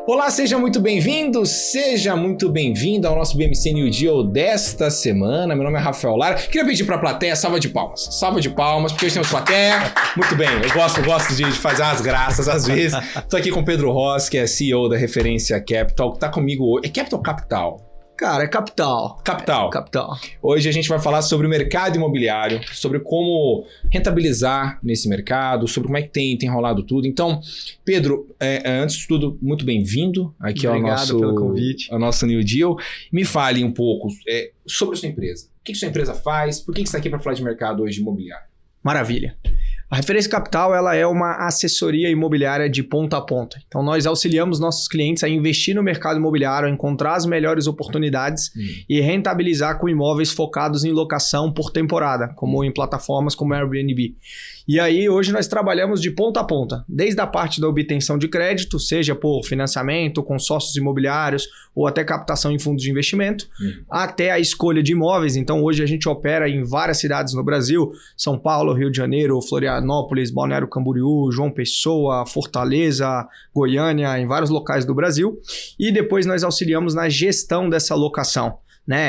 Olá, seja muito bem-vindo, seja muito bem-vindo ao nosso BMC New Deal desta semana. Meu nome é Rafael Lara. Queria pedir para a plateia salva de palmas, porque hoje temos plateia. Muito bem, eu gosto de fazer umas graças às vezes. Estou aqui com o Pedro Ross, que é CEO da Referência Capital, que está comigo hoje. É Capital ou Capital? Cara, é capital. Capital. Hoje a gente vai falar sobre o mercado imobiliário, sobre como rentabilizar nesse mercado, sobre como é que tem rolado tudo. Então, Pedro, antes de tudo, muito bem-vindo aqui ao nosso New Deal. Me fale um pouco sobre a sua empresa. O que sua empresa faz? Por que você está aqui para falar de mercado hoje imobiliário? Maravilha. A Referência Capital ela é uma assessoria imobiliária de ponta a ponta. Então, nós auxiliamos nossos clientes a investir no mercado imobiliário, a encontrar as melhores oportunidades e rentabilizar com imóveis focados em locação por temporada, como em plataformas como Airbnb. E aí, hoje nós trabalhamos de ponta a ponta, desde a parte da obtenção de crédito, seja por financiamento, consórcios imobiliários ou até captação em fundos de investimento, até a escolha de imóveis. Então, hoje a gente opera em várias cidades no Brasil, São Paulo, Rio de Janeiro, Florianópolis, Balneário Camboriú, João Pessoa, Fortaleza, Goiânia, em vários locais do Brasil. E depois nós auxiliamos na gestão dessa locação.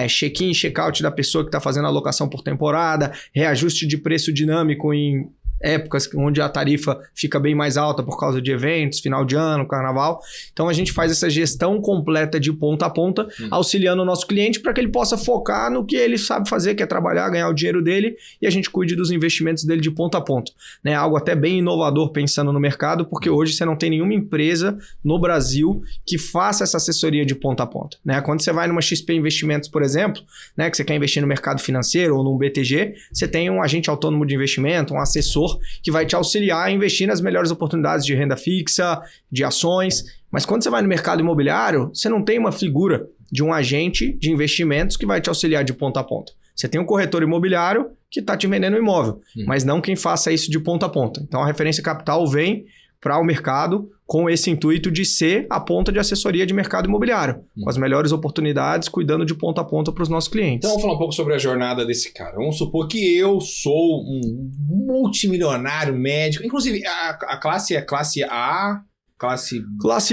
Check-in, check-out da pessoa que está fazendo a locação por temporada, reajuste de preço dinâmico em épocas onde a tarifa fica bem mais alta por causa de eventos, final de ano, carnaval. Então a gente faz essa gestão completa de ponta a ponta, auxiliando o nosso cliente para que ele possa focar no que ele sabe fazer, que é trabalhar, ganhar o dinheiro dele, e a gente cuide dos investimentos dele de ponta a ponta. Algo até bem inovador pensando no mercado, porque hoje você não tem nenhuma empresa no Brasil que faça essa assessoria de ponta a ponta. Quando você vai numa XP Investimentos, por exemplo, que você quer investir no mercado financeiro ou num BTG, você tem um agente autônomo de investimento, um assessor que vai te auxiliar a investir nas melhores oportunidades de renda fixa, de ações. Mas quando você vai no mercado imobiliário, você não tem uma figura de um agente de investimentos que vai te auxiliar de ponta a ponta. Você tem um corretor imobiliário que está te vendendo um imóvel, mas não quem faça isso de ponta a ponta. Então a Referência Capital vem para o mercado com esse intuito de ser a ponta de assessoria de mercado imobiliário, com as melhores oportunidades, cuidando de ponta a ponta para os nossos clientes. Então vamos falar um pouco sobre a jornada desse cara. Vamos supor que eu sou um multimilionário médico, inclusive a classe é classe A, classe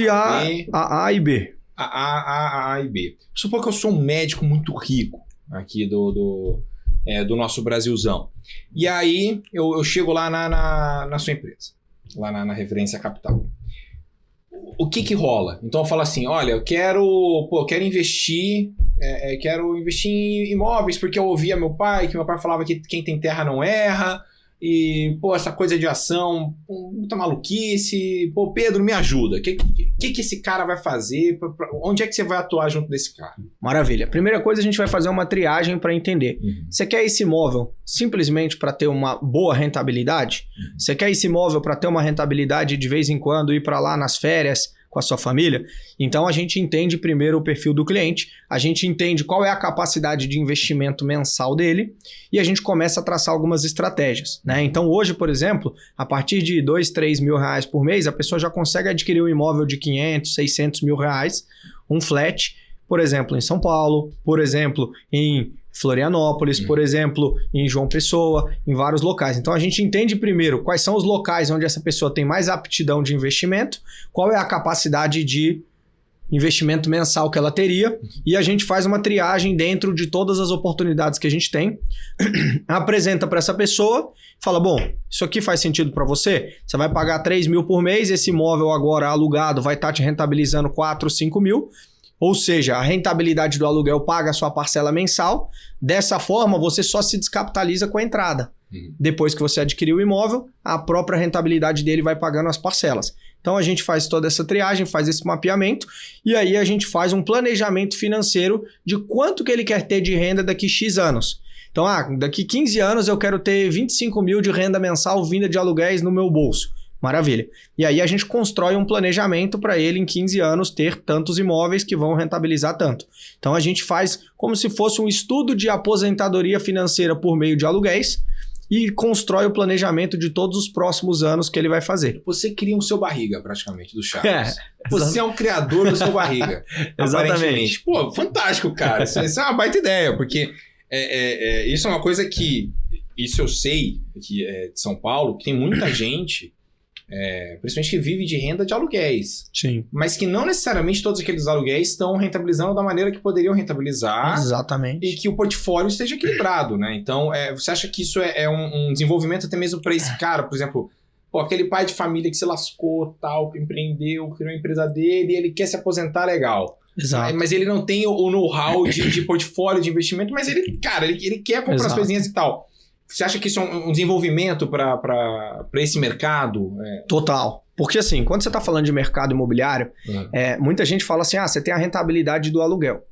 A, B, A e B. A e B. Supor que eu sou um médico muito rico aqui do nosso Brasilzão. E aí eu chego lá na sua empresa, lá na Referência Capital. O que rola? Então eu falo assim, olha, eu quero investir, quero investir em imóveis porque eu ouvia meu pai, que meu pai falava que quem tem terra não erra, e essa coisa de ação, muita maluquice, Pedro, me ajuda. O que esse cara vai fazer? Onde é que você vai atuar junto desse cara? Maravilha. Primeira coisa, a gente vai fazer uma triagem para entender. Você quer esse imóvel simplesmente para ter uma boa rentabilidade? Você quer esse imóvel para ter uma rentabilidade de vez em quando, ir para lá nas férias com a sua família? Então a gente entende primeiro o perfil do cliente, a gente entende qual é a capacidade de investimento mensal dele e a gente começa a traçar algumas estratégias. Então hoje, por exemplo, a partir de 2, 3 mil reais por mês, a pessoa já consegue adquirir um imóvel de 500, 600 mil reais, um flat, por exemplo, em São Paulo, por exemplo, em Florianópolis, por exemplo, em João Pessoa, em vários locais. Então a gente entende primeiro quais são os locais onde essa pessoa tem mais aptidão de investimento, qual é a capacidade de investimento mensal que ela teria, e a gente faz uma triagem dentro de todas as oportunidades que a gente tem, apresenta para essa pessoa, fala, bom, isso aqui faz sentido para você? Você vai pagar 3 mil por mês, esse imóvel agora alugado vai estar te rentabilizando 4, 5 mil, ou seja, a rentabilidade do aluguel paga a sua parcela mensal. Dessa forma, você só se descapitaliza com a entrada. Depois que você adquiriu o imóvel, a própria rentabilidade dele vai pagando as parcelas. Então, a gente faz toda essa triagem, faz esse mapeamento e aí a gente faz um planejamento financeiro de quanto que ele quer ter de renda daqui X anos. Então, daqui 15 anos eu quero ter 25 mil de renda mensal vinda de aluguéis no meu bolso. Maravilha. E aí a gente constrói um planejamento para ele em 15 anos ter tantos imóveis que vão rentabilizar tanto. Então a gente faz como se fosse um estudo de aposentadoria financeira por meio de aluguéis e constrói o planejamento de todos os próximos anos que ele vai fazer. Você cria um seu barriga, praticamente, do Chaves. Você é um criador do seu barriga. Exatamente. Pô, fantástico, cara. Isso é uma baita ideia, porque isso é uma coisa que... Isso eu sei, que é de São Paulo, que tem muita gente principalmente que vive de renda de aluguéis. Sim. Mas que não necessariamente todos aqueles aluguéis estão rentabilizando da maneira que poderiam rentabilizar. Exatamente. E que o portfólio esteja equilibrado, né? Então, você acha que isso é um desenvolvimento até mesmo para esse cara, por exemplo, aquele pai de família que se lascou, tal, que empreendeu, criou a empresa dele e ele quer se aposentar legal. Exato. Mas ele não tem o know-how de portfólio de investimento, mas ele quer comprar as coisinhas e tal. Você acha que isso é um desenvolvimento para esse mercado? Total. Porque assim, quando você está falando de mercado imobiliário, muita gente fala assim, você tem a rentabilidade do aluguel.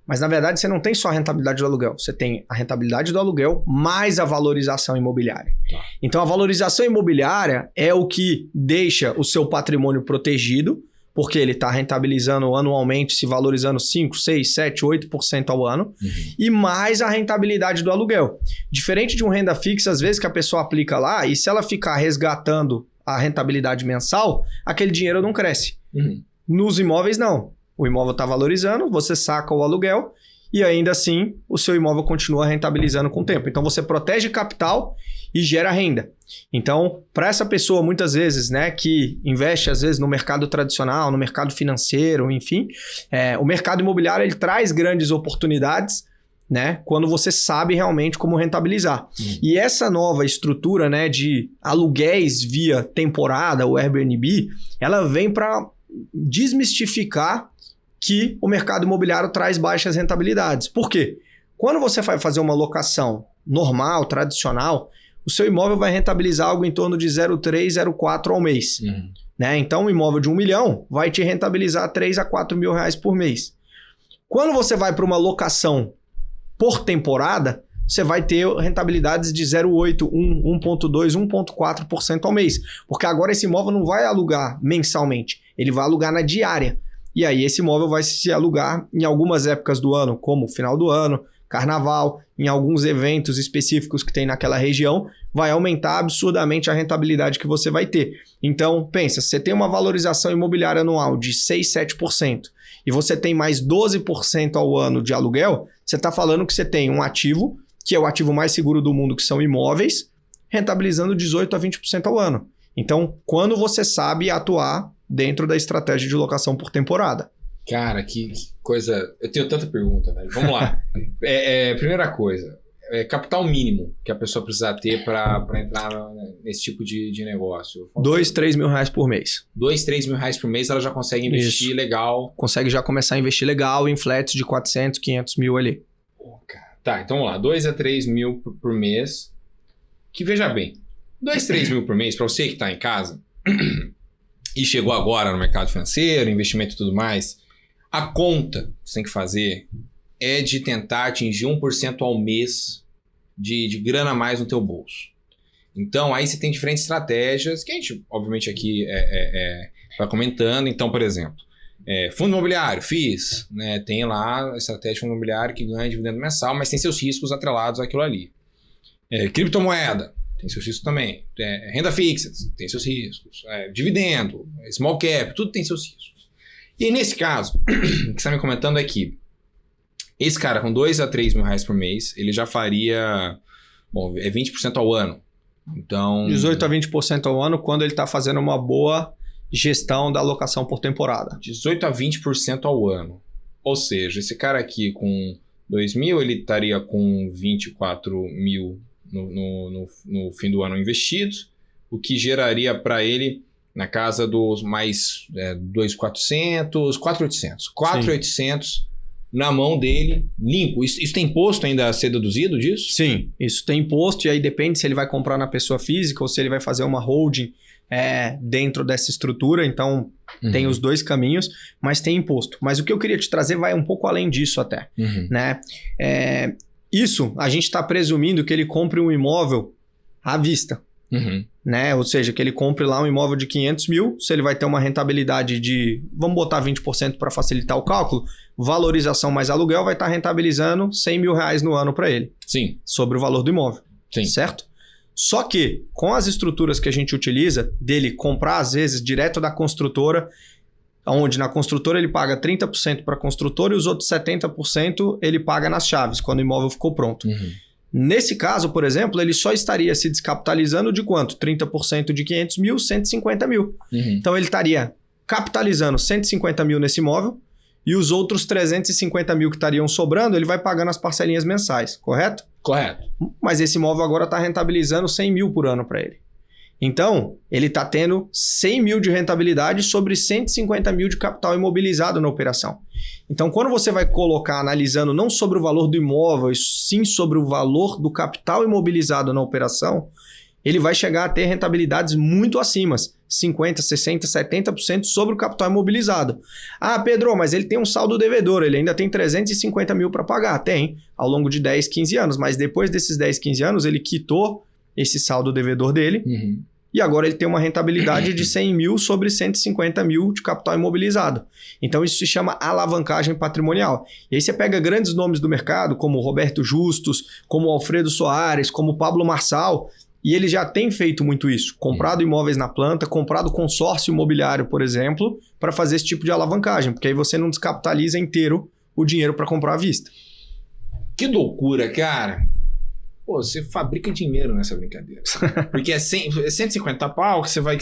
Mas na verdade você não tem só a rentabilidade do aluguel, você tem a rentabilidade do aluguel mais a valorização imobiliária. Então a valorização imobiliária é o que deixa o seu patrimônio protegido, porque ele está rentabilizando anualmente, se valorizando 5, 6, 7, 8% ao ano, e mais a rentabilidade do aluguel. Diferente de um renda fixa, às vezes que a pessoa aplica lá, e se ela ficar resgatando a rentabilidade mensal, aquele dinheiro não cresce. Nos imóveis, não. O imóvel está valorizando, você saca o aluguel, e ainda assim o seu imóvel continua rentabilizando com o tempo. Então você protege capital e gera renda. Então, para essa pessoa, muitas vezes, né, que investe, às vezes, no mercado tradicional, no mercado financeiro, enfim, o mercado imobiliário ele traz grandes oportunidades, né, quando você sabe realmente como rentabilizar. E essa nova estrutura, né, de aluguéis via temporada, o Airbnb, ela vem para desmistificar que o mercado imobiliário traz baixas rentabilidades. Por quê? Quando você vai fazer uma locação normal, tradicional, o seu imóvel vai rentabilizar algo em torno de 0,3, 0,4 ao mês. Né? Então, um imóvel de 1 milhão vai te rentabilizar 3 a 4 mil reais por mês. Quando você vai para uma locação por temporada, você vai ter rentabilidades de 0,8, 1, 1,2, 1,4% ao mês. Porque agora esse imóvel não vai alugar mensalmente, ele vai alugar na diária. E aí esse imóvel vai se alugar em algumas épocas do ano, como final do ano, carnaval, em alguns eventos específicos que tem naquela região, vai aumentar absurdamente a rentabilidade que você vai ter. Então, pensa, se você tem uma valorização imobiliária anual de 6, 7% e você tem mais 12% ao ano de aluguel, você está falando que você tem um ativo, que é o ativo mais seguro do mundo, que são imóveis, rentabilizando 18 a 20% ao ano. Então, quando você sabe atuar dentro da estratégia de locação por temporada. Cara, que coisa... Eu tenho tanta pergunta, velho. Vamos lá. Primeira coisa, capital mínimo que a pessoa precisa ter para entrar nesse tipo de negócio. 2, 3 mil reais por mês. 2, 3 mil reais por mês ela já consegue investir legal. Consegue já começar a investir legal em flats de 400, 500 mil ali. Pô, cara. Tá, então vamos lá. 2 a 3 mil por mês. Que veja bem, 2, 3 mil por mês para você que está em casa e chegou agora no mercado financeiro, investimento e tudo mais, a conta que você tem que fazer é de tentar atingir 1% ao mês de grana a mais no teu bolso. Então, aí você tem diferentes estratégias que a gente, obviamente, aqui vai comentando. Então, por exemplo, fundo imobiliário, FIIs, né? Tem lá a estratégia de fundo imobiliário que ganha dividendo mensal, mas tem seus riscos atrelados àquilo ali. Criptomoeda, tem seus riscos também. Renda fixa, tem seus riscos. Dividendo, small cap, tudo tem seus riscos. E nesse caso, o que você está me comentando é que esse cara com 2 a 3 mil reais por mês, ele já faria 20% ao ano. Então, 18 a 20% ao ano quando ele está fazendo uma boa gestão da alocação por temporada. 18 a 20% ao ano. Ou seja, esse cara aqui com 2 mil, ele estaria com 24 mil no fim do ano investidos, o que geraria para ele na casa dos mais 2.400, 4.800. 4.800 na mão dele, limpo. Isso tem imposto ainda a ser deduzido disso? Sim, isso tem imposto e aí depende se ele vai comprar na pessoa física ou se ele vai fazer uma holding dentro dessa estrutura. Então, tem os dois caminhos, mas tem imposto. Mas o que eu queria te trazer vai um pouco além disso até. Né? Isso, a gente está presumindo que ele compre um imóvel à vista. Né? Ou seja, que ele compre lá um imóvel de 500 mil, se ele vai ter uma rentabilidade de, vamos botar 20% para facilitar o cálculo, valorização mais aluguel vai estar rentabilizando 100 mil reais no ano para ele. Sim. Sobre o valor do imóvel. Sim. Certo? Só que, com as estruturas que a gente utiliza, dele comprar às vezes direto da construtora, onde na construtora ele paga 30% para a construtora e os outros 70% ele paga nas chaves, quando o imóvel ficou pronto. Nesse caso, por exemplo, ele só estaria se descapitalizando de quanto? 30% de 500 mil, 150 mil. Então ele estaria capitalizando 150 mil nesse imóvel e os outros 350 mil que estariam sobrando, ele vai pagando as parcelinhas mensais, correto? Correto. Mas esse imóvel agora está rentabilizando 100 mil por ano para ele. Então, ele está tendo 100 mil de rentabilidade sobre 150 mil de capital imobilizado na operação. Então, quando você vai colocar analisando não sobre o valor do imóvel, e sim sobre o valor do capital imobilizado na operação, ele vai chegar a ter rentabilidades muito acima, 50%, 60%, 70% sobre o capital imobilizado. Ah, Pedro, mas ele tem um saldo devedor, ele ainda tem 350 mil para pagar. Tem, ao longo de 10, 15 anos, mas depois desses 10, 15 anos, ele quitou esse saldo devedor dele, e agora ele tem uma rentabilidade de 100 mil sobre 150 mil de capital imobilizado. Então isso se chama alavancagem patrimonial. E aí você pega grandes nomes do mercado, como Roberto Justus, como Alfredo Soares, como Pablo Marçal, e ele já tem feito muito isso. Comprado imóveis na planta, comprado consórcio imobiliário, por exemplo, para fazer esse tipo de alavancagem, porque aí você não descapitaliza inteiro o dinheiro para comprar à vista. Que loucura, cara. Pô, você fabrica dinheiro nessa brincadeira. Porque é 150 pau que você vai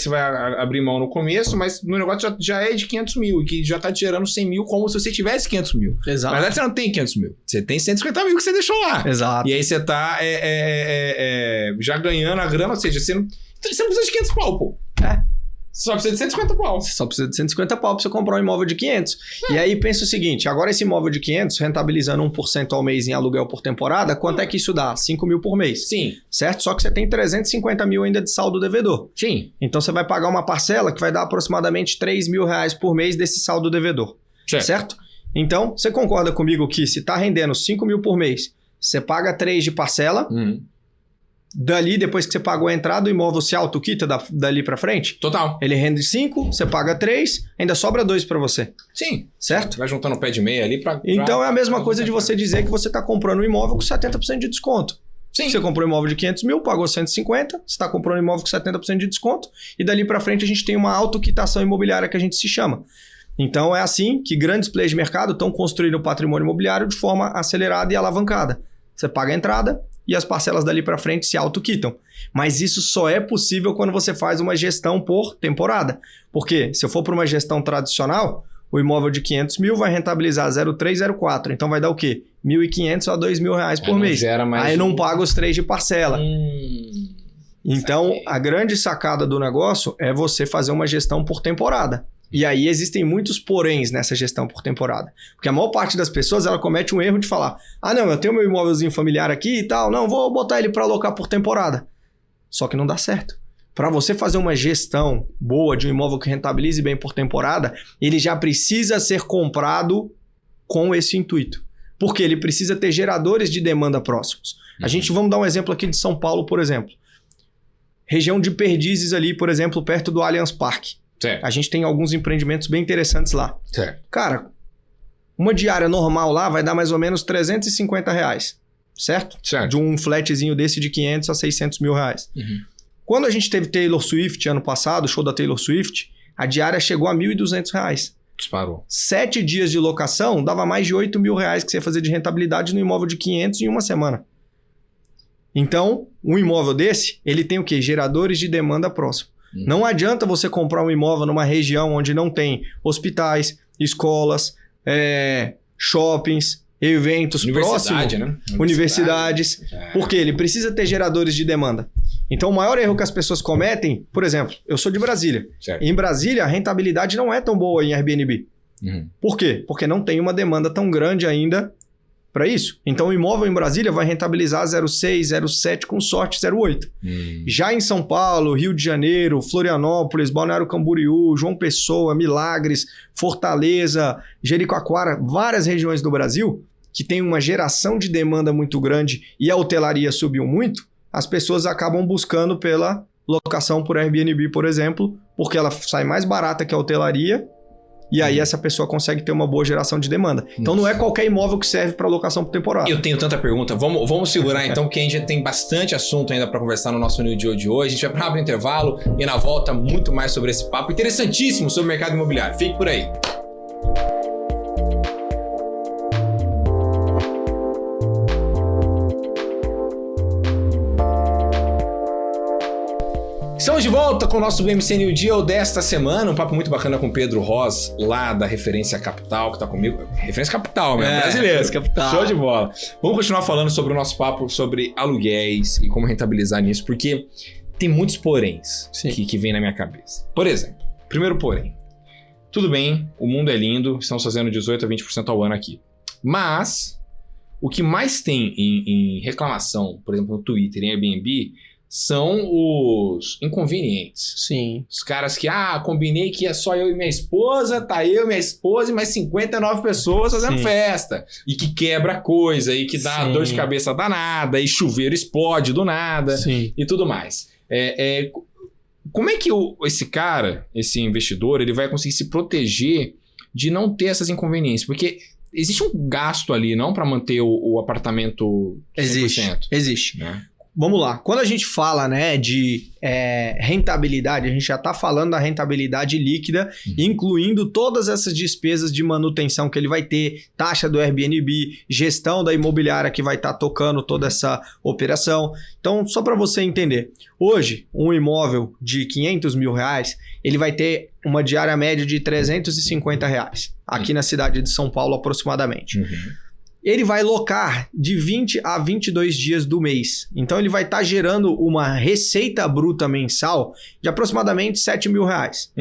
abrir mão no começo, mas no negócio já é de 500 mil, e que já tá te gerando 100 mil como se você tivesse 500 mil. Exato. Na verdade, você não tem 500 mil. Você tem 150 mil que você deixou lá. Exato. E aí você tá já ganhando a grana, ou seja, você não precisa de 500 pau, pô. Só precisa de 150 pau. Você só precisa de 150 pau para você comprar um imóvel de 500. E aí pensa o seguinte, agora esse imóvel de 500, rentabilizando 1% ao mês em aluguel por temporada, quanto é que isso dá? 5 mil por mês. Sim. Certo? Só que você tem 350 mil ainda de saldo devedor. Sim. Então você vai pagar uma parcela que vai dar aproximadamente 3 mil reais por mês desse saldo devedor. Certo? Então, você concorda comigo que se está rendendo 5 mil por mês, você paga 3 de parcela, dali, depois que você pagou a entrada, o imóvel se autoquita dali pra frente? Total. Ele rende 5, você paga 3, ainda sobra 2 pra você. Sim. Certo? Vai juntando o pé de meia ali pra... Então é a mesma coisa de você dizer que você tá comprando um imóvel com 70% de desconto. Sim. Você comprou um imóvel de 500 mil, pagou 150, você está comprando um imóvel com 70% de desconto, e dali pra frente a gente tem uma autoquitação imobiliária que a gente se chama. Então é assim que grandes players de mercado estão construindo o patrimônio imobiliário de forma acelerada e alavancada. Você paga a entrada e as parcelas dali para frente se autoquitam. Mas isso só é possível quando você faz uma gestão por temporada. Porque se eu for para uma gestão tradicional, o imóvel de 500 mil vai rentabilizar 0,3, 0,4. Então vai dar o quê? 1.500 a 2 mil reais por mês. Aí não paga os 3 de parcela. Então a grande sacada do negócio é você fazer uma gestão por temporada. E aí existem muitos poréns nessa gestão por temporada. Porque a maior parte das pessoas, ela comete um erro de falar: ah, não, eu tenho meu imóvelzinho familiar aqui e tal, não, vou botar ele para alocar por temporada. Só que não dá certo. Para você fazer uma gestão boa de um imóvel que rentabilize bem por temporada, ele já precisa ser comprado com esse intuito. Porque ele precisa ter geradores de demanda próximos. Vamos dar um exemplo aqui de São Paulo, por exemplo. Região de Perdizes ali, por exemplo, perto do Allianz Parque. Certo. A gente tem alguns empreendimentos bem interessantes lá. Certo. Cara, uma diária normal lá vai dar mais ou menos 350 reais. Certo? Certo. De um flatzinho desse de 500 a 600 mil reais. Quando a gente teve Taylor Swift ano passado, o show da Taylor Swift, a diária chegou a 1.200 reais. Disparou. 7 dias de locação dava mais de 8 mil reais que você ia fazer de rentabilidade no imóvel de 500 em uma semana. Então, um imóvel desse, ele tem o quê? Geradores de demanda próximo. Não adianta você comprar um imóvel numa região onde não tem hospitais, escolas, shoppings, eventos próximos, né? Universidades, porque ele precisa ter geradores de demanda. Então, o maior erro que as pessoas cometem, por exemplo, eu sou de Brasília. Certo. Em Brasília, a rentabilidade não é tão boa em Airbnb. Por quê? Porque não tem uma demanda tão grande ainda para isso. Então, o imóvel em Brasília vai rentabilizar 0,6, 0,7, com sorte 0,8. Já em São Paulo, Rio de Janeiro, Florianópolis, Balneário Camboriú, João Pessoa, Milagres, Fortaleza, Jericoacoara, várias regiões do Brasil que tem uma geração de demanda muito grande e a hotelaria subiu muito, as pessoas acabam buscando pela locação por Airbnb, por exemplo, porque ela sai mais barata que a hotelaria. E aí essa pessoa consegue ter uma boa geração de demanda. Então não é qualquer imóvel que serve para locação por temporada. Eu tenho tanta pergunta. Vamos segurar então, porque a gente tem bastante assunto ainda para conversar no nosso New Deal de hoje. A gente vai para um intervalo e na volta muito mais sobre esse papo interessantíssimo sobre o mercado imobiliário. Fique por aí. Estamos de volta com o nosso BMC New Deal desta semana. Um papo muito bacana com o Pedro Ross, lá da Referência Capital, que tá comigo. Referência Capital, mesmo, brasileiro. Referência Capital. Show de bola. Vamos continuar falando sobre o nosso papo sobre aluguéis e como rentabilizar nisso, porque tem muitos poréns que vem na minha cabeça. Por exemplo, primeiro porém. Tudo bem, o mundo é lindo, estamos fazendo 18% a 20% ao ano aqui. Mas o que mais tem em reclamação, por exemplo, no Twitter, em Airbnb, são os inconvenientes. Sim. Os caras que, combinei que é só eu e minha esposa, tá eu e minha esposa e mais 59 pessoas fazendo festa. E que quebra coisa, e que dá dor de cabeça danada, e chuveiro explode do nada, e tudo mais. Como é que esse cara, esse investidor, ele vai conseguir se proteger de não ter essas inconveniências? Porque existe um gasto ali, não, para manter o apartamento 100%? Existe. Né? Vamos lá. Quando a gente fala, né, de rentabilidade, a gente já está falando da rentabilidade líquida, incluindo todas essas despesas de manutenção que ele vai ter, taxa do Airbnb, gestão da imobiliária que vai estar tocando toda essa operação. Então, só para você entender, hoje, um imóvel de 500 mil reais, ele vai ter uma diária média de 350 reais, aqui na cidade de São Paulo aproximadamente. Ele vai locar de 20 a 22 dias do mês. Então, ele vai estar gerando uma receita bruta mensal de aproximadamente 7 mil reais.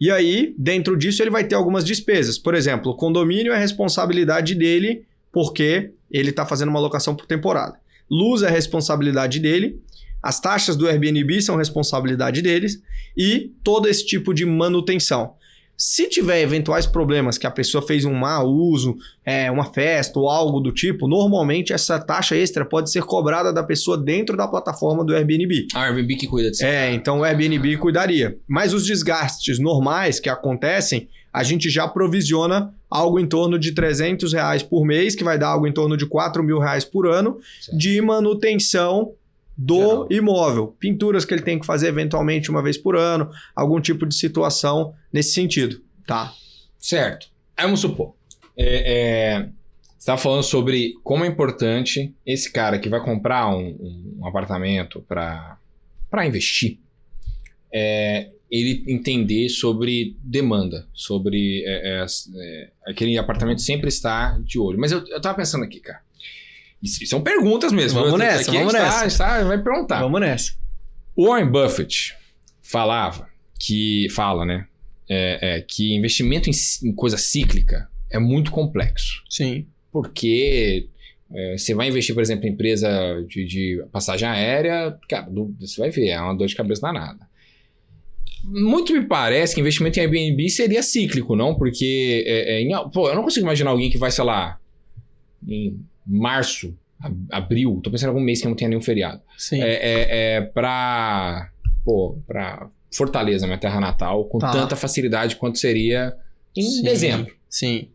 E aí, dentro disso, ele vai ter algumas despesas. Por exemplo, o condomínio é responsabilidade dele porque ele está fazendo uma locação por temporada. Luz é responsabilidade dele. As taxas do Airbnb são responsabilidade deles. E todo esse tipo de manutenção. Se tiver eventuais problemas que a pessoa fez um mau uso, uma festa ou algo do tipo, normalmente essa taxa extra pode ser cobrada da pessoa dentro da plataforma do Airbnb. O Airbnb que cuida disso. Então o Airbnb cuidaria. Mas os desgastes normais que acontecem, a gente já provisiona algo em torno de 300 reais por mês, que vai dar algo em torno de 4 mil reais por ano de manutenção do imóvel. Pinturas que ele tem que fazer eventualmente uma vez por ano, algum tipo de situação nesse sentido, tá? Certo. Aí vamos supor. Você estava falando sobre como é importante esse cara que vai comprar um apartamento para investir, ele entender sobre demanda, sobre aquele apartamento sempre estar de olho. Mas eu estava pensando aqui, cara. Isso são perguntas mesmo. Vamos nessa. Vai perguntar. Vamos nessa. O Warren Buffett fala, né? Que investimento em coisa cíclica é muito complexo. Sim. Porque você vai investir, por exemplo, em empresa de passagem aérea, cara, você vai ver, é uma dor de cabeça danada. Muito me parece que investimento em Airbnb seria cíclico, não? Porque eu não consigo imaginar alguém que vai, sei lá, em março, abril, tô pensando em algum mês que não tenha nenhum feriado. Sim. Pra Fortaleza, minha terra natal, com tanta facilidade quanto seria em dezembro. Sim.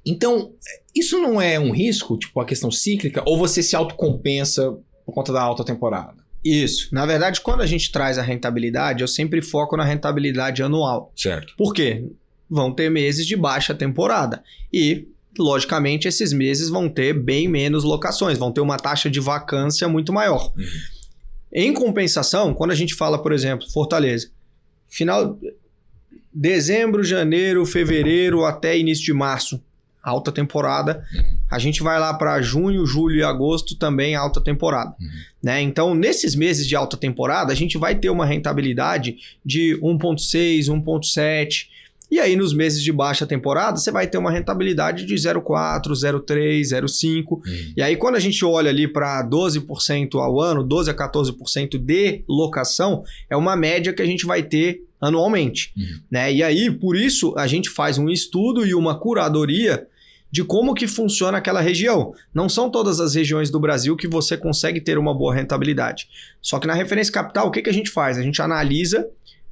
Então, isso não é um risco, tipo a questão cíclica, ou você se autocompensa por conta da alta temporada? Isso. Na verdade, quando a gente traz a rentabilidade, eu sempre foco na rentabilidade anual. Certo. Por quê? Vão ter meses de baixa temporada. E logicamente, esses meses vão ter bem menos locações, vão ter uma taxa de vacância muito maior. Em compensação, quando a gente fala, por exemplo, Fortaleza, final dezembro, janeiro, fevereiro até início de março, alta temporada. A gente vai lá para junho, julho e agosto, também alta temporada. Né? Então, nesses meses de alta temporada, a gente vai ter uma rentabilidade de 1,6, 1,7. E aí, nos meses de baixa temporada, você vai ter uma rentabilidade de 0,4, 0,3, 0,5. E aí, quando a gente olha ali para 12% ao ano, 12 a 14% de locação, é uma média que a gente vai ter anualmente. Né? E aí, por isso, a gente faz um estudo e uma curadoria de como que funciona aquela região. Não são todas as regiões do Brasil que você consegue ter uma boa rentabilidade. Só que na Referência Capital, o que a gente faz? A gente analisa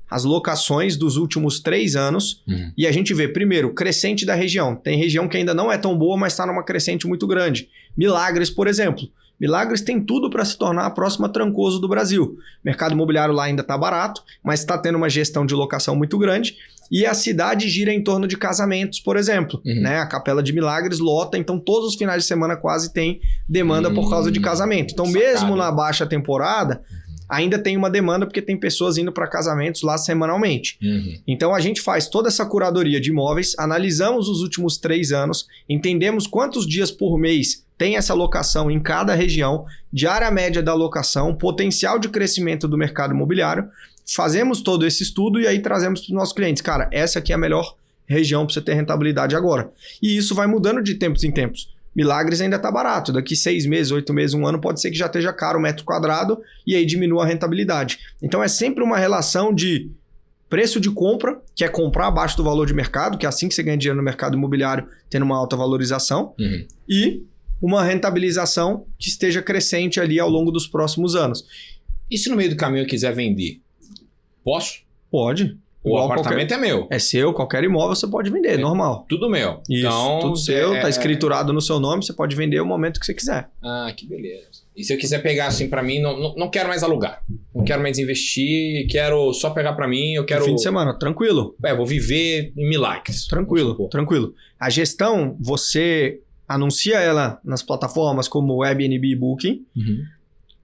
as locações dos últimos 3 anos e a gente vê, primeiro, crescente da região. Tem região que ainda não é tão boa, mas está numa crescente muito grande. Milagres, por exemplo. Milagres tem tudo para se tornar a próxima Trancoso do Brasil. O mercado imobiliário lá ainda está barato, mas está tendo uma gestão de locação muito grande. E a cidade gira em torno de casamentos, por exemplo. Né? A Capela de Milagres lota, então todos os finais de semana quase tem demanda por causa de casamento. Então, mesmo na baixa temporada, ainda tem uma demanda porque tem pessoas indo para casamentos lá semanalmente. Então a gente faz toda essa curadoria de imóveis, analisamos os últimos 3 anos, entendemos quantos dias por mês tem essa locação em cada região, diária média da locação, potencial de crescimento do mercado imobiliário, fazemos todo esse estudo e aí trazemos para os nossos clientes. Cara, essa aqui é a melhor região para você ter rentabilidade agora. E isso vai mudando de tempos em tempos. Milagres ainda está barato. Daqui 6 meses, 8 meses, 1 ano, pode ser que já esteja caro o metro quadrado e aí diminua a rentabilidade. Então é sempre uma relação de preço de compra, que é comprar abaixo do valor de mercado, que é assim que você ganha dinheiro no mercado imobiliário, tendo uma alta valorização, e uma rentabilização que esteja crescente ali ao longo dos próximos anos. E se no meio do caminho eu quiser vender? Posso? Pode. O apartamento é meu. É seu, qualquer imóvel você pode vender, normal. Tudo meu. Isso, então, tudo seu, tá escriturado no seu nome, você pode vender o momento que você quiser. Ah, que beleza. E se eu quiser pegar assim pra mim, não quero mais alugar. Não quero mais investir, quero só pegar pra mim, eu quero... No fim de semana, tranquilo. Vou viver em milagres. Tranquilo. A gestão, você anuncia ela nas plataformas como o Airbnb e Booking.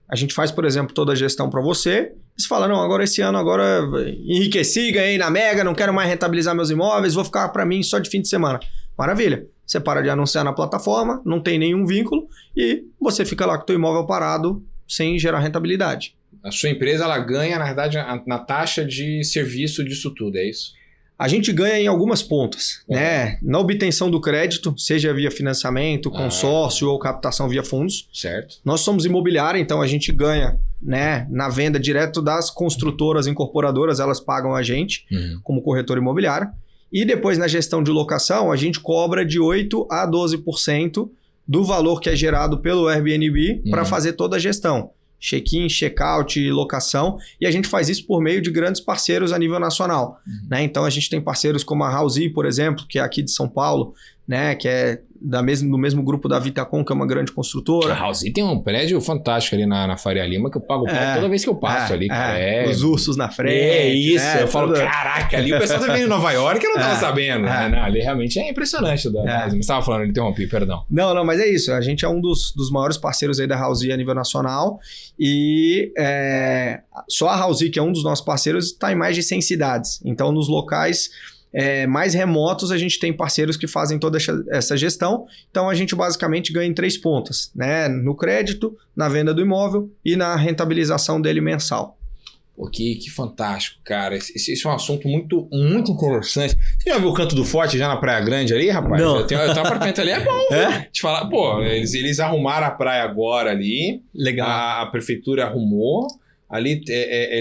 A gente faz, por exemplo, toda a gestão para você. E você fala, não, agora esse ano, agora enriqueci, ganhei na Mega, não quero mais rentabilizar meus imóveis, vou ficar para mim só de fim de semana. Maravilha. Você para de anunciar na plataforma, não tem nenhum vínculo e você fica lá com o teu imóvel parado sem gerar rentabilidade. A sua empresa, ela ganha, na verdade, na taxa de serviço disso tudo, é isso? A gente ganha em algumas pontas, né? Na obtenção do crédito, seja via financiamento, consórcio ou captação via fundos. Certo. Nós somos imobiliária, então a gente ganha, né, na venda direto das construtoras incorporadoras, elas pagam a gente como corretor imobiliário. E depois na gestão de locação, a gente cobra de 8% a 12% do valor que é gerado pelo Airbnb para fazer toda a gestão. Check-in, check-out, locação, e a gente faz isso por meio de grandes parceiros a nível nacional. Né? Então a gente tem parceiros como a Housey, por exemplo, que é aqui de São Paulo, né? Que é do mesmo grupo da Vitacom, que é uma grande construtora. A Housey tem um prédio fantástico ali na Faria Lima, que eu pago pau toda vez que eu passo ali. Cara. Os ursos na frente. É isso, eu falo, caraca, ali o pessoal tá vendo em Nova York, eu não tava sabendo. Né? Não, ali realmente é impressionante. Mas você estava falando, eu interrompi, perdão. Não, mas é isso. A gente é um dos maiores parceiros aí da Housey a nível nacional e só a Housey, que é um dos nossos parceiros, está em mais de 100 cidades. Então, nos locais mais remotos, a gente tem parceiros que fazem toda essa gestão. Então, a gente basicamente ganha em 3 pontas, né? No crédito, na venda do imóvel e na rentabilização dele mensal. Pô, que fantástico, cara. Esse é um assunto muito, muito interessante. Você já viu o Canto do Forte já na Praia Grande ali, rapaz? Não. Eu tenho um apartamento ali, é bom. Te falar, pô, eles arrumaram a praia agora ali. Legal. A prefeitura arrumou. Ali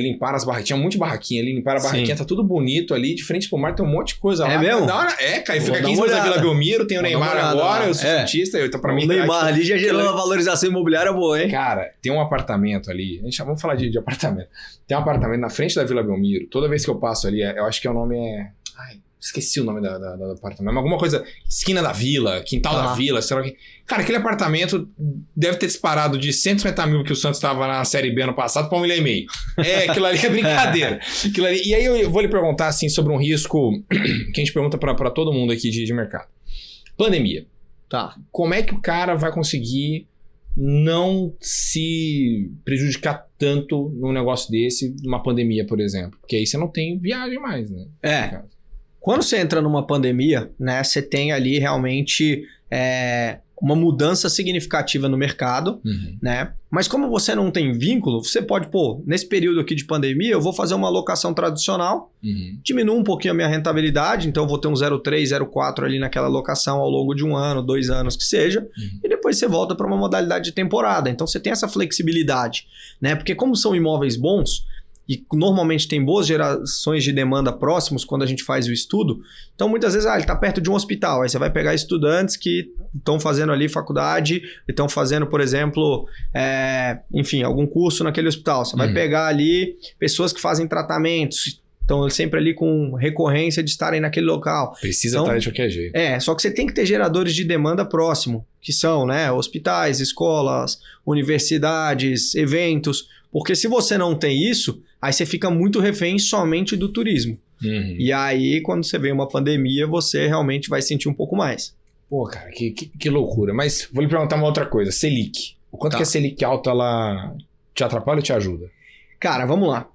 limparam as barraquinhas, tinha um monte de barraquinha ali, limparam a barraquinha, tá tudo bonito ali, de frente pro mar tem um monte de coisa lá. É mesmo? Cara, fica aqui em cima da Vila Belmiro, tem o Neymar agora, eu sou cientista, então pra mim... O Neymar ali já gerou uma valorização imobiliária boa, hein? Cara, tem um apartamento ali, vamos falar de apartamento, tem um apartamento na frente da Vila Belmiro, toda vez que eu passo ali, eu acho que o nome esqueci o nome do apartamento, mas alguma coisa, esquina da vila, quintal da vila, sei lá o que. Cara, aquele apartamento deve ter disparado de 150 mil que o Santos estava na Série B ano passado para 1,5 milhão. Aquilo ali é brincadeira. E aí eu vou lhe perguntar assim sobre um risco que a gente pergunta para todo mundo aqui de mercado. Pandemia. Tá. Como é que o cara vai conseguir não se prejudicar tanto num negócio desse, numa pandemia, por exemplo? Porque aí você não tem viagem mais, né? Quando você entra numa pandemia, né, você tem ali realmente uma mudança significativa no mercado, né? Mas como você não tem vínculo, você pode, nesse período aqui de pandemia, eu vou fazer uma alocação tradicional, diminuo um pouquinho a minha rentabilidade, então eu vou ter um 0,3, 0,4 ali naquela alocação ao longo de 1 ano, 2 anos que seja, e depois você volta para uma modalidade de temporada. Então você tem essa flexibilidade, né? Porque como são imóveis bons, e normalmente tem boas gerações de demanda próximos quando a gente faz o estudo. Então, muitas vezes, ele está perto de um hospital. Aí você vai pegar estudantes que estão fazendo ali faculdade, estão fazendo, por exemplo, enfim, algum curso naquele hospital. Você vai pegar ali pessoas que fazem tratamentos, estão sempre ali com recorrência de estarem naquele local. Precisa estar de qualquer jeito. Só que você tem que ter geradores de demanda próximo, que são, né, hospitais, escolas, universidades, eventos. Porque se você não tem isso, aí você fica muito refém somente do turismo. E aí, quando você vê uma pandemia, você realmente vai sentir um pouco mais. Pô, cara, que loucura. Mas vou lhe perguntar uma outra coisa. Selic. O quanto que a Selic alta, ela te atrapalha ou te ajuda? Cara, vamos lá.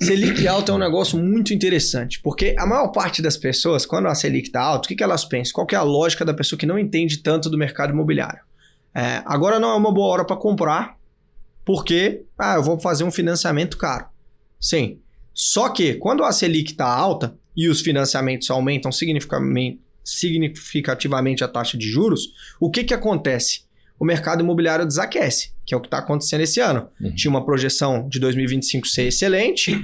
Selic alta é um negócio muito interessante, porque a maior parte das pessoas, quando a Selic está alta, o que elas pensam? Qual que é a lógica da pessoa que não entende tanto do mercado imobiliário? Agora não é uma boa hora para comprar, porque eu vou fazer um financiamento caro. Sim. Só que quando a Selic está alta e os financiamentos aumentam significativamente a taxa de juros, o que acontece? O mercado imobiliário desaquece, que é o que está acontecendo esse ano. Tinha uma projeção de 2025 ser excelente,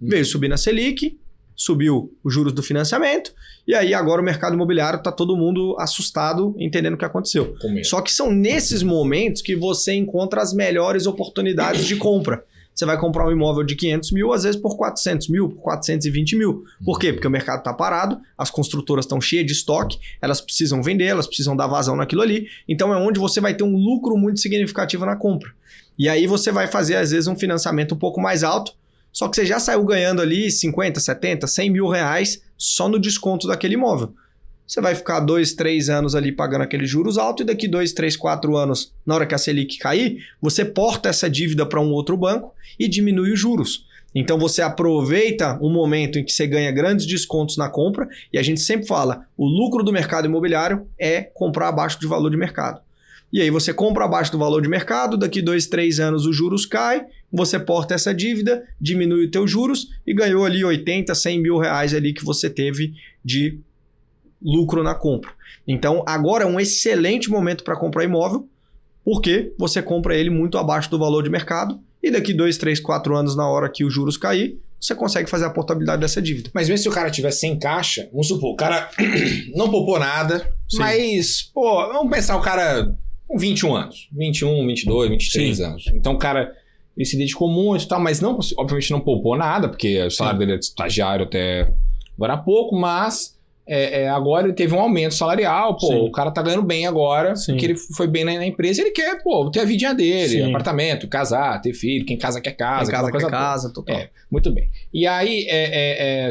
veio subir na Selic, subiu os juros do financiamento, e aí agora o mercado imobiliário está todo mundo assustado, entendendo o que aconteceu. Só que são nesses momentos que você encontra as melhores oportunidades de compra. Você vai comprar um imóvel de 500 mil, às vezes por 400 mil, por 420 mil. Por quê? Porque o mercado está parado, as construtoras estão cheias de estoque, elas precisam vender, elas precisam dar vazão naquilo ali. Então é onde você vai ter um lucro muito significativo na compra. E aí você vai fazer, às vezes, um financiamento um pouco mais alto, só que você já saiu ganhando ali 50, 70, 100 mil reais só no desconto daquele imóvel. Você vai ficar 2, 3 anos ali pagando aqueles juros altos e daqui 2, 3, 4 anos, na hora que a Selic cair, você porta essa dívida para um outro banco e diminui os juros. Então você aproveita um momento em que você ganha grandes descontos na compra e a gente sempre fala, o lucro do mercado imobiliário é comprar abaixo de valor de mercado. E aí você compra abaixo do valor de mercado, daqui 2, 3 anos os juros caem, você porta essa dívida, diminui os teus juros e ganhou ali 80, 100 mil reais ali que você teve de lucro na compra. Então, agora é um excelente momento para comprar imóvel, porque você compra ele muito abaixo do valor de mercado e daqui 2, 3, 4 anos, na hora que os juros cair, você consegue fazer a portabilidade dessa dívida. Mas mesmo se o cara tiver sem caixa, vamos supor, o cara não poupou nada, sim, mas, vamos pensar o cara com 21 anos, 21, 22, 23 sim, anos. Então o cara, ele se dedicou muito e tal, mas não, obviamente não poupou nada, porque o salário dele é de estagiário até agora há pouco, mas agora ele teve um aumento salarial, o cara tá ganhando bem agora, porque ele foi bem na empresa, ele quer, ter a vidinha dele, apartamento, casar, ter filho, quem casa quer casa. Quem casa quer casa, total. Muito bem. E aí,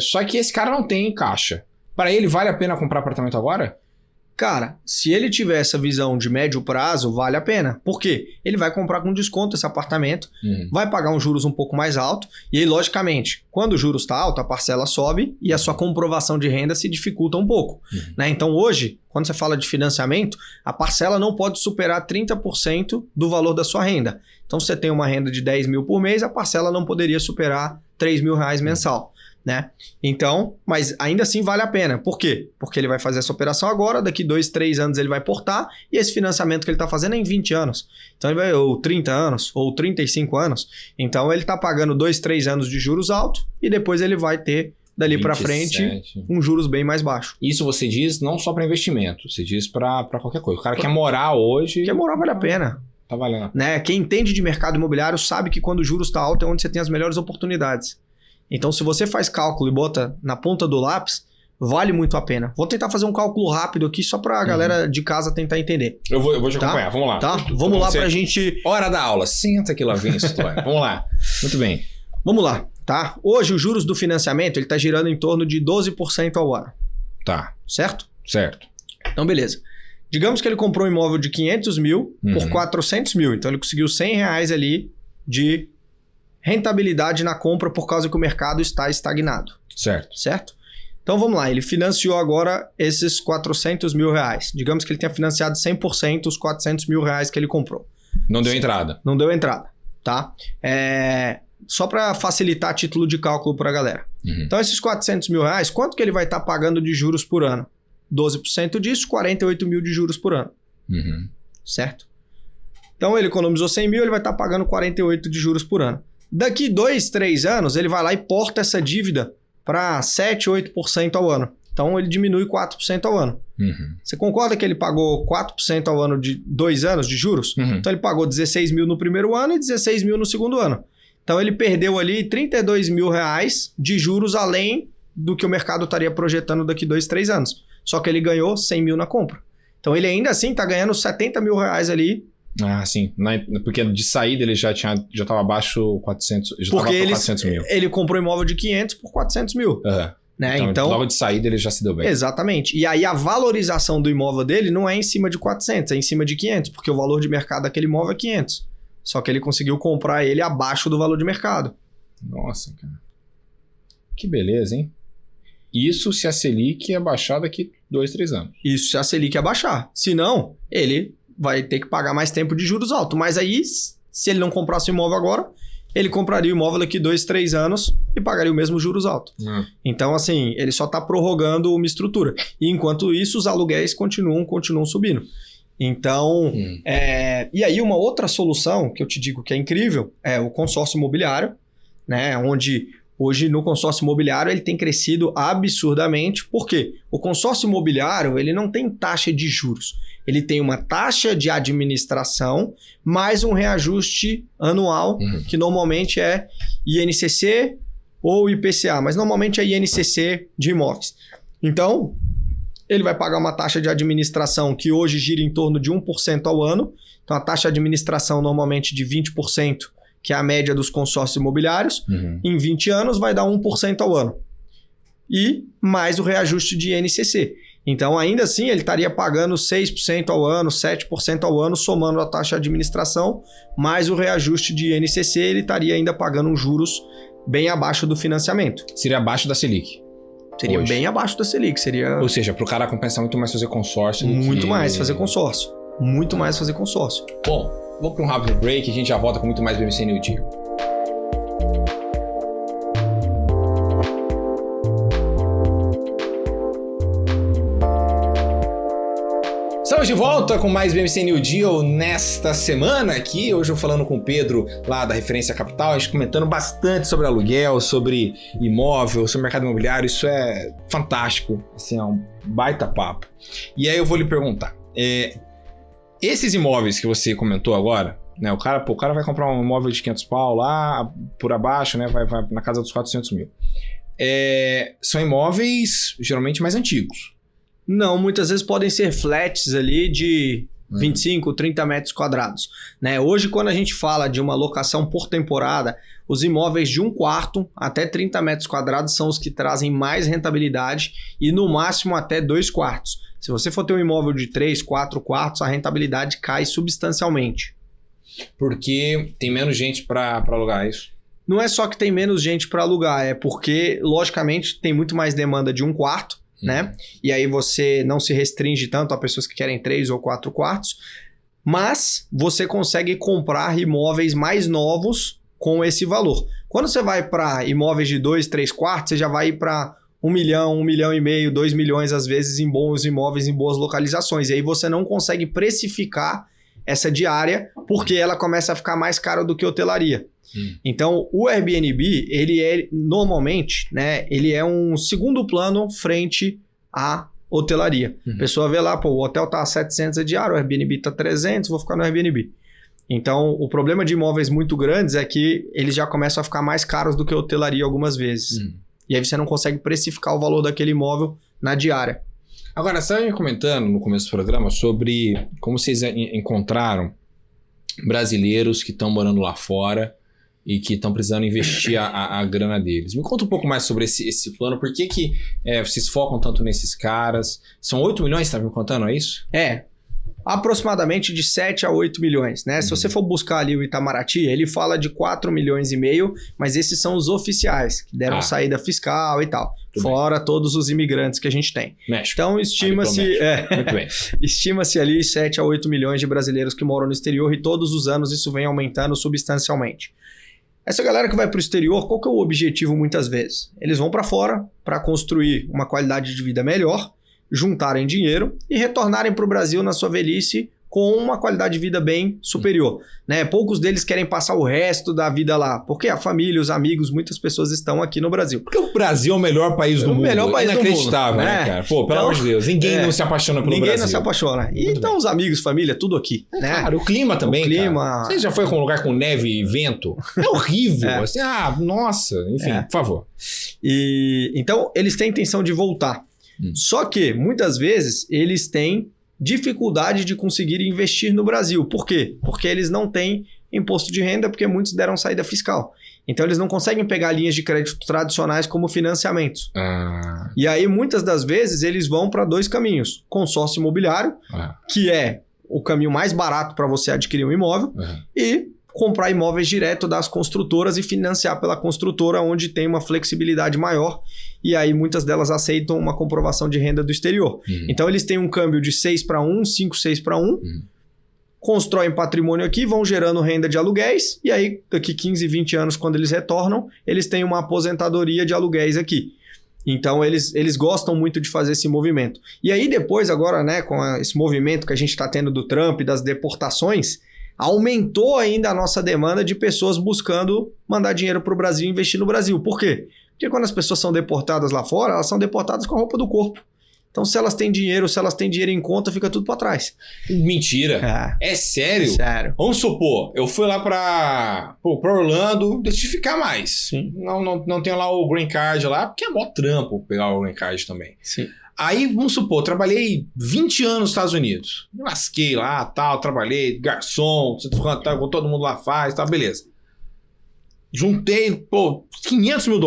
só que esse cara não tem caixa. Para ele, vale a pena comprar apartamento agora? Cara, se ele tiver essa visão de médio prazo, vale a pena. Por quê? Ele vai comprar com desconto esse apartamento, vai pagar uns juros um pouco mais alto, e aí, logicamente, quando o juros está alto, a parcela sobe e a sua comprovação de renda se dificulta um pouco. Né? Então, hoje, quando você fala de financiamento, a parcela não pode superar 30% do valor da sua renda. Então, se você tem uma renda de 10 mil por mês, a parcela não poderia superar 3 mil reais mensal. Né? Então, mas ainda assim vale a pena. Por quê? Porque ele vai fazer essa operação agora, daqui 2, 3 anos ele vai portar e esse financiamento que ele está fazendo é em 20 anos. Então ele vai, ou 30 anos, ou 35 anos. Então ele está pagando 2, 3 anos de juros altos e depois ele vai ter dali para frente um juros bem mais baixo. Isso você diz não só para investimento, você diz para qualquer coisa. O cara quer morar hoje... Quer morar, vale a pena. Tá valendo. Né? Quem entende de mercado imobiliário sabe que quando o juros está alto é onde você tem as melhores oportunidades. Então, se você faz cálculo e bota na ponta do lápis, vale muito a pena. Vou tentar fazer um cálculo rápido aqui só para a galera de casa tentar entender. Eu vou te acompanhar, vamos lá. Tá? Vamos lá para a gente... Hora da aula, senta que lá vem isso. Vamos lá, muito bem. Vamos lá, tá? Hoje, os juros do financiamento, ele está girando em torno de 12% ao ano. Tá. Certo? Certo. Então, beleza. Digamos que ele comprou um imóvel de 500 mil por 400 mil. Então, ele conseguiu 100 reais ali de... rentabilidade na compra por causa que o mercado está estagnado. Certo? Então vamos lá, ele financiou agora esses 400 mil reais. Digamos que ele tenha financiado 100% os 400 mil reais que ele comprou. Não deu entrada. Não deu entrada, tá? Só para facilitar título de cálculo para a galera. Então esses 400 mil reais, quanto que ele vai estar pagando de juros por ano? 12% disso, 48 mil de juros por ano. Certo? Então ele economizou 100 mil, ele vai estar pagando 48 de juros por ano. Daqui 2, 3 anos, ele vai lá e porta essa dívida para 7, 8% ao ano. Então, ele diminui 4% ao ano. Você concorda que ele pagou 4% ao ano de 2 anos de juros? Então, ele pagou 16 mil no primeiro ano e 16 mil no segundo ano. Então, ele perdeu ali 32 mil reais de juros além do que o mercado estaria projetando daqui 2, 3 anos. Só que ele ganhou 100 mil na compra. Então, ele ainda assim está ganhando 70 mil reais ali. Ah, sim. Porque de saída ele já estava abaixo 400, já estava para 400 mil. Ele comprou imóvel de 500 por 400 mil. Né? Então, logo de saída ele já se deu bem. Exatamente. E aí a valorização do imóvel dele não é em cima de 400, é em cima de 500, porque o valor de mercado daquele imóvel é 500. Só que ele conseguiu comprar ele abaixo do valor de mercado. Nossa, cara. Que beleza, hein? Isso se a Selic abaixar daqui 2, 3 anos. Isso se a Selic abaixar. Se não, ele vai ter que pagar mais tempo de juros altos. Mas aí, se ele não comprasse o imóvel agora, ele compraria o imóvel daqui 2, 3 anos e pagaria o mesmo juros altos. Então, assim, ele só está prorrogando uma estrutura. E enquanto isso, os aluguéis continuam subindo. Então, e aí uma outra solução que eu te digo que é incrível é o consórcio imobiliário, né? Onde hoje no consórcio imobiliário ele tem crescido absurdamente. Por quê? O consórcio imobiliário ele não tem taxa de juros. Ele tem uma taxa de administração mais um reajuste anual, que normalmente é INCC ou IPCA, mas normalmente é INCC de imóveis. Então, ele vai pagar uma taxa de administração que hoje gira em torno de 1% ao ano. Então, a taxa de administração normalmente de 20%, que é a média dos consórcios imobiliários, em 20 anos vai dar 1% ao ano. E mais o reajuste de INCC. Então, ainda assim, ele estaria pagando 6% ao ano, 7% ao ano, somando a taxa de administração, mais o reajuste de INCC, ele estaria ainda pagando juros bem abaixo do financiamento. Seria abaixo da Selic. Seria hoje bem abaixo da Selic. Seria... Ou seja, para o cara compensar muito mais fazer consórcio. Muito mais fazer consórcio. Muito mais fazer consórcio. Bom, vou para um rápido break e a gente já volta com muito mais BMC New Deal. Estamos de volta com mais BMC New Deal nesta semana aqui. Hoje eu falando com o Pedro lá da Referência Capital, a gente comentando bastante sobre aluguel, sobre imóvel, sobre mercado imobiliário. Isso é fantástico, assim, é um baita papo. E aí eu vou lhe perguntar, esses imóveis que você comentou agora, né? O cara vai comprar um imóvel de 500 pau lá, por abaixo, né? Vai na casa dos 400 mil. São imóveis geralmente mais antigos. Não, muitas vezes podem ser flats ali de 25, 30 metros quadrados. Né? Hoje, quando a gente fala de uma locação por temporada, os imóveis de 1 quarto até 30 metros quadrados são os que trazem mais rentabilidade e no máximo até 2 quartos. Se você for ter um imóvel de 3, 4 quartos, a rentabilidade cai substancialmente. Porque tem menos gente para alugar isso? Não é só que tem menos gente para alugar, é porque, logicamente, tem muito mais demanda de 1 quarto. Né? E aí você não se restringe tanto a pessoas que querem 3 ou 4 quartos, mas você consegue comprar imóveis mais novos com esse valor. Quando você vai para imóveis de 2, 3 quartos, você já vai ir para 1 milhão, 1 milhão e meio, 2 milhões às vezes em bons imóveis, em boas localizações. E aí você não consegue precificar essa diária porque ela começa a ficar mais cara do que hotelaria. Então, o Airbnb, ele é normalmente, né, ele é um segundo plano frente à hotelaria. A pessoa vê lá, o hotel tá 700 a diário, o Airbnb tá 300, vou ficar no Airbnb. Então, o problema de imóveis muito grandes é que eles já começam a ficar mais caros do que a hotelaria algumas vezes. E aí você não consegue precificar o valor daquele imóvel na diária. Agora, você estava comentando no começo do programa sobre como vocês encontraram brasileiros que estão morando lá fora e que estão precisando investir a grana deles. Me conta um pouco mais sobre esse plano. Por que vocês focam tanto nesses caras? São 8 milhões, você estava me contando, é isso? Aproximadamente de 7 a 8 milhões, né? Se você for buscar ali o Itamaraty, ele fala de 4 milhões e meio, mas esses são os oficiais, que deram saída fiscal e tal. Fora todos os imigrantes que a gente tem. México. Então, estima-se ali 7 a 8 milhões de brasileiros que moram no exterior e todos os anos isso vem aumentando substancialmente. Essa galera que vai para o exterior, qual que é o objetivo muitas vezes? Eles vão para fora para construir uma qualidade de vida melhor, juntarem dinheiro e retornarem para o Brasil na sua velhice com uma qualidade de vida bem superior. Né? Poucos deles querem passar o resto da vida lá, porque a família, os amigos, muitas pessoas estão aqui no Brasil. Porque o Brasil é o melhor país do mundo. O melhor país do mundo. Inacreditável, né, cara? Pô, pelo amor de Deus, ninguém não se apaixona pelo Brasil. Ninguém não se apaixona. E então os amigos, família, tudo aqui. Né? Cara, o clima também, cara. Você já foi com um lugar com neve e vento? É horrível. Assim, nossa, enfim, por favor. Então, eles têm intenção de voltar. Só que, muitas vezes, eles têm dificuldade de conseguir investir no Brasil. Por quê? Porque eles não têm imposto de renda, porque muitos deram saída fiscal. Então, eles não conseguem pegar linhas de crédito tradicionais como financiamentos. E aí, muitas das vezes, eles vão para 2 caminhos. Consórcio imobiliário, que é o caminho mais barato para você adquirir um imóvel, e comprar imóveis direto das construtoras e financiar pela construtora, onde tem uma flexibilidade maior, e aí muitas delas aceitam uma comprovação de renda do exterior. Então eles têm um câmbio de 6:1, 5, 6:1, constroem patrimônio aqui, vão gerando renda de aluguéis, e aí daqui 15, 20 anos, quando eles retornam, eles têm uma aposentadoria de aluguéis aqui. Então eles gostam muito de fazer esse movimento. E aí depois, agora, né, com esse movimento que a gente está tendo do Trump, das deportações, aumentou ainda a nossa demanda de pessoas buscando mandar dinheiro para o Brasil e investir no Brasil. Por quê? Porque quando as pessoas são deportadas lá fora, elas são deportadas com a roupa do corpo. Então, se elas têm dinheiro em conta, fica tudo para trás. Mentira. É sério? É sério. Vamos supor, eu fui lá pra Orlando, decidi ficar mais. Sim. Não tenho lá o green card lá, porque é mó trampo pegar o green card também. Sim. Aí, vamos supor, eu trabalhei 20 anos nos Estados Unidos. Me lasquei lá, tal, trabalhei, garçom, todo mundo lá faz, tal, beleza. Juntei, $500 mil.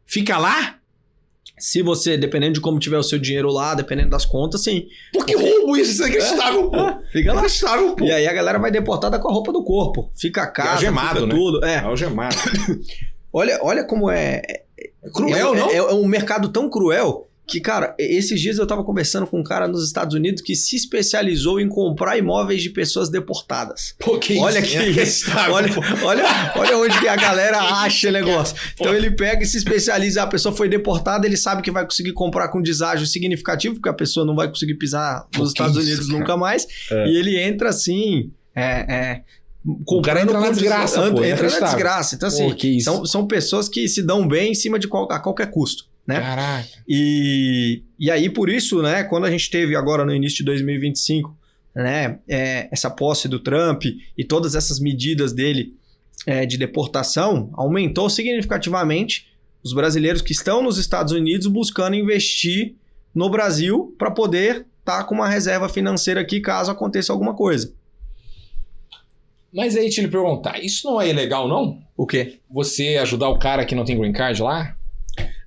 Fica lá? Se você, dependendo de como tiver o seu dinheiro lá, dependendo das contas, sim. Pô, que roubo isso é inacreditável, pô. Fica lá. Inacreditável, pô. E aí a galera vai deportada com a roupa do corpo. Fica a casa, algemado, fica né? tudo. É algemado. Olha como é cruel, não? É um mercado tão cruel que, cara, esses dias eu tava conversando com um cara nos Estados Unidos que se especializou em comprar imóveis de pessoas deportadas. Pô, que olha isso, que isso. Olha onde que a galera acha o negócio. Então ele pega e se especializa. A pessoa foi deportada, ele sabe que vai conseguir comprar com deságio significativo, porque a pessoa não vai conseguir pisar nos Estados Unidos nunca mais. E ele entra assim... O cara entra na desgraça, entra na desgraça. Então, assim, são pessoas que se dão bem em cima de a qualquer custo. Né? Caraca. E aí, por isso, né, quando a gente teve agora no início de 2025, né, essa posse do Trump e todas essas medidas dele de deportação, aumentou significativamente os brasileiros que estão nos Estados Unidos buscando investir no Brasil para poder estar com uma reserva financeira aqui caso aconteça alguma coisa. Mas aí, deixa eu lhe perguntar, isso não é ilegal, não? O quê? Você ajudar o cara que não tem green card lá?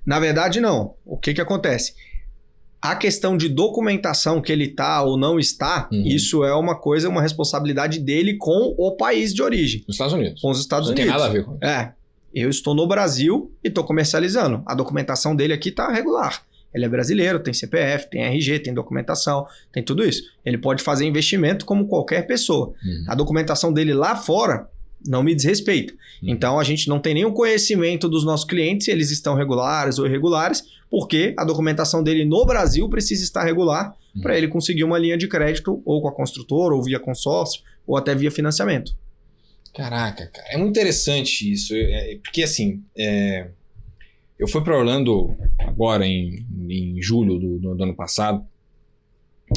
Na verdade, não. O que acontece? A questão de documentação que ele está ou não está, isso é uma responsabilidade dele com o país de origem. Nos Estados Unidos. Com os Estados Unidos. Não tem nada a ver com isso. Eu estou no Brasil e estou comercializando. A documentação dele aqui está regular. Ele é brasileiro, tem CPF, tem RG, tem documentação, tem tudo isso. Ele pode fazer investimento como qualquer pessoa. A documentação dele lá fora não me diz respeito. Então, a gente não tem nenhum conhecimento dos nossos clientes se eles estão regulares ou irregulares, porque a documentação dele no Brasil precisa estar regular para ele conseguir uma linha de crédito ou com a construtora, ou via consórcio, ou até via financiamento. Caraca, cara. É muito interessante isso. Porque, assim, eu fui para Orlando agora em julho do ano passado,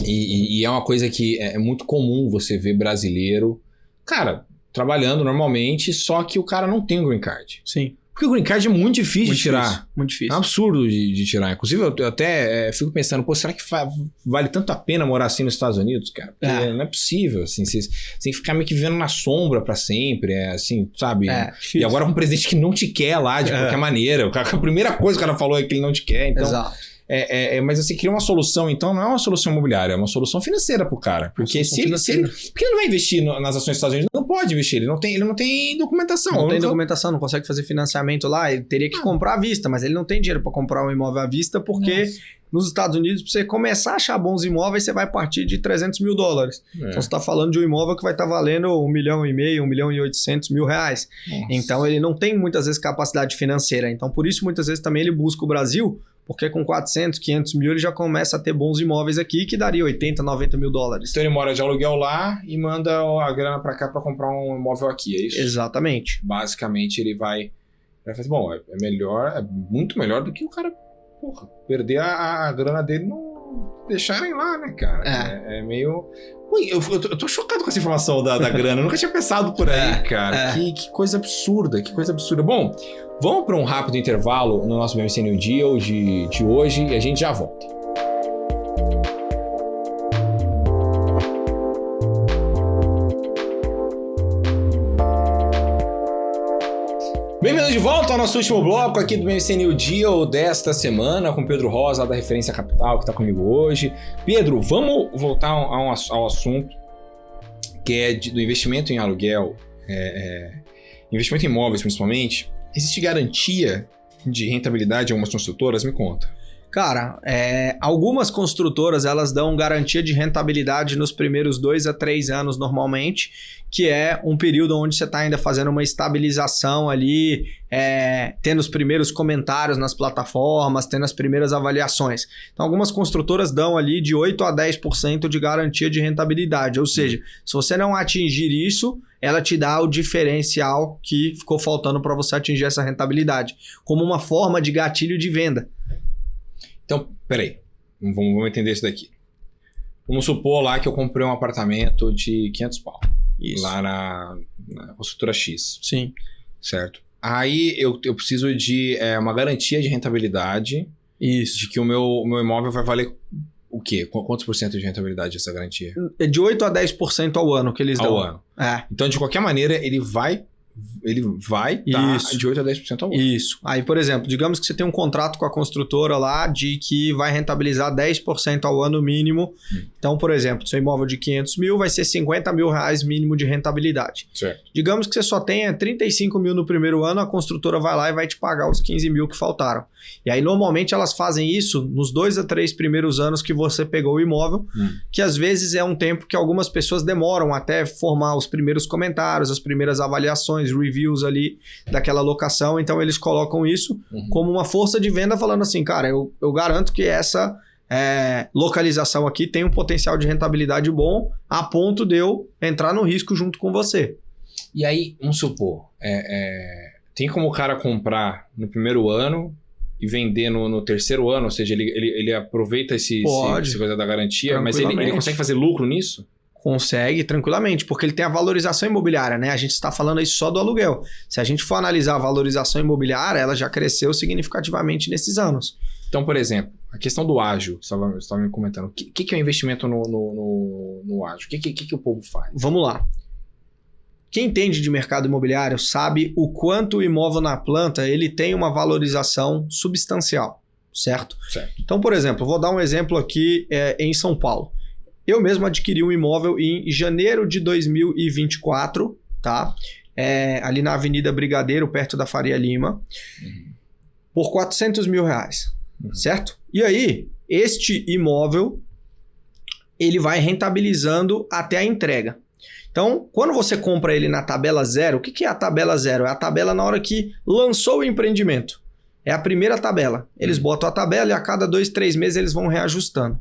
e é uma coisa que é muito comum você ver brasileiro, cara, trabalhando normalmente, só que o cara não tem o green card. Sim. Porque o green card é muito difícil de tirar. Muito difícil. É um absurdo de tirar. Inclusive, eu até fico pensando, pô, será que vale tanto a pena morar assim nos Estados Unidos, cara? Porque não é possível, assim, você tem que ficar meio que vivendo na sombra pra sempre, assim, sabe? E agora com um presidente que não te quer lá de qualquer maneira. A primeira coisa que o cara falou é que ele não te quer, então... Exato. Mas você cria uma solução, então não é uma solução imobiliária, é uma solução financeira pro cara. Porque porque ele não vai investir nas ações dos Estados Unidos, não pode investir, ele não tem documentação. Não tem documentação, não consegue fazer financiamento lá, ele teria que comprar à vista, mas ele não tem dinheiro para comprar um imóvel à vista, porque nos Estados Unidos, para você começar a achar bons imóveis, você vai partir de $300 mil. Então você está falando de um imóvel que vai estar valendo $1,5 milhão, $1.800.000. Então ele não tem muitas vezes capacidade financeira. Então por isso muitas vezes também ele busca o Brasil, porque com 400, 500 mil ele já começa a ter bons imóveis aqui que daria $80, $90 mil. Então ele mora de aluguel lá e manda a grana para cá para comprar um imóvel aqui, é isso? Exatamente. Basicamente ele vai fazer, bom, é melhor, é muito melhor do que o cara, perder a grana dele e não deixarem lá, né, cara? É meio... Ui, eu tô chocado com essa informação da grana, eu nunca tinha pensado por aí, cara. Que coisa absurda, que coisa absurda. Bom, vamos para um rápido intervalo no nosso BMC New Deal de hoje e a gente já volta. Bem-vindos de volta ao nosso último bloco aqui do BMC New Deal desta semana, com Pedro Rosa, da Referência Capital, que está comigo hoje. Pedro, vamos voltar ao assunto que é do investimento em aluguel. investimento em imóveis principalmente, existe garantia de rentabilidade em algumas construtoras? Me conta. Cara, algumas construtoras elas dão garantia de rentabilidade nos primeiros 2 a 3 anos normalmente, que é um período onde você está ainda fazendo uma estabilização ali, tendo os primeiros comentários nas plataformas, tendo as primeiras avaliações. Então, algumas construtoras dão ali de 8 a 10% de garantia de rentabilidade, ou seja, se você não atingir isso, ela te dá o diferencial que ficou faltando para você atingir essa rentabilidade, como uma forma de gatilho de venda. Então, peraí, vamos entender isso daqui. Vamos supor lá que eu comprei um apartamento de 500 pau. Isso. Lá na construtora X. Sim. Certo. Aí eu preciso de uma garantia de rentabilidade. Isso. De que o meu imóvel vai valer o quê? Quantos por cento de rentabilidade essa garantia? É de 8 a 10% ao ano que eles dão. Ao ano. Então, de qualquer maneira, ele vai estar de 8 a 10% ao ano. Isso. Aí, por exemplo, digamos que você tem um contrato com a construtora lá de que vai rentabilizar 10% ao ano mínimo. Então, por exemplo, seu imóvel de 500 mil vai ser 50 mil reais mínimo de rentabilidade. Certo. Digamos que você só tenha 35 mil no primeiro ano, a construtora vai lá e vai te pagar os 15 mil que faltaram. E aí, normalmente, elas fazem isso nos 2 a 3 primeiros anos que você pegou o imóvel, que às vezes é um tempo que algumas pessoas demoram até formar os primeiros comentários, as primeiras avaliações, reviews ali daquela locação. Então, eles colocam isso como uma força de venda, falando assim, cara, eu garanto que essa localização aqui tem um potencial de rentabilidade bom a ponto de eu entrar no risco junto com você. E aí, vamos supor, tem como o cara comprar no primeiro ano e vender no terceiro ano? Ou seja, ele aproveita essa coisa da garantia, mas ele consegue fazer lucro nisso? Consegue tranquilamente, porque ele tem a valorização imobiliária, né? A gente está falando aí só do aluguel. Se a gente for analisar a valorização imobiliária, ela já cresceu significativamente nesses anos. Então, por exemplo, a questão do ágio, você estava me comentando. O que é o investimento no ágio? O que o povo faz? Vamos lá. Quem entende de mercado imobiliário sabe o quanto o imóvel na planta ele tem uma valorização substancial, certo? Então, por exemplo, vou dar um exemplo aqui em São Paulo. Eu mesmo adquiri um imóvel em janeiro de 2024, tá? Ali na Avenida Brigadeiro, perto da Faria Lima, por 400 mil reais, certo? E aí, este imóvel, ele vai rentabilizando até a entrega. Então, quando você compra ele na tabela zero, o que é a tabela zero? É a tabela na hora que lançou o empreendimento. É a primeira tabela. Eles botam a tabela e a cada 2, 3 meses eles vão reajustando.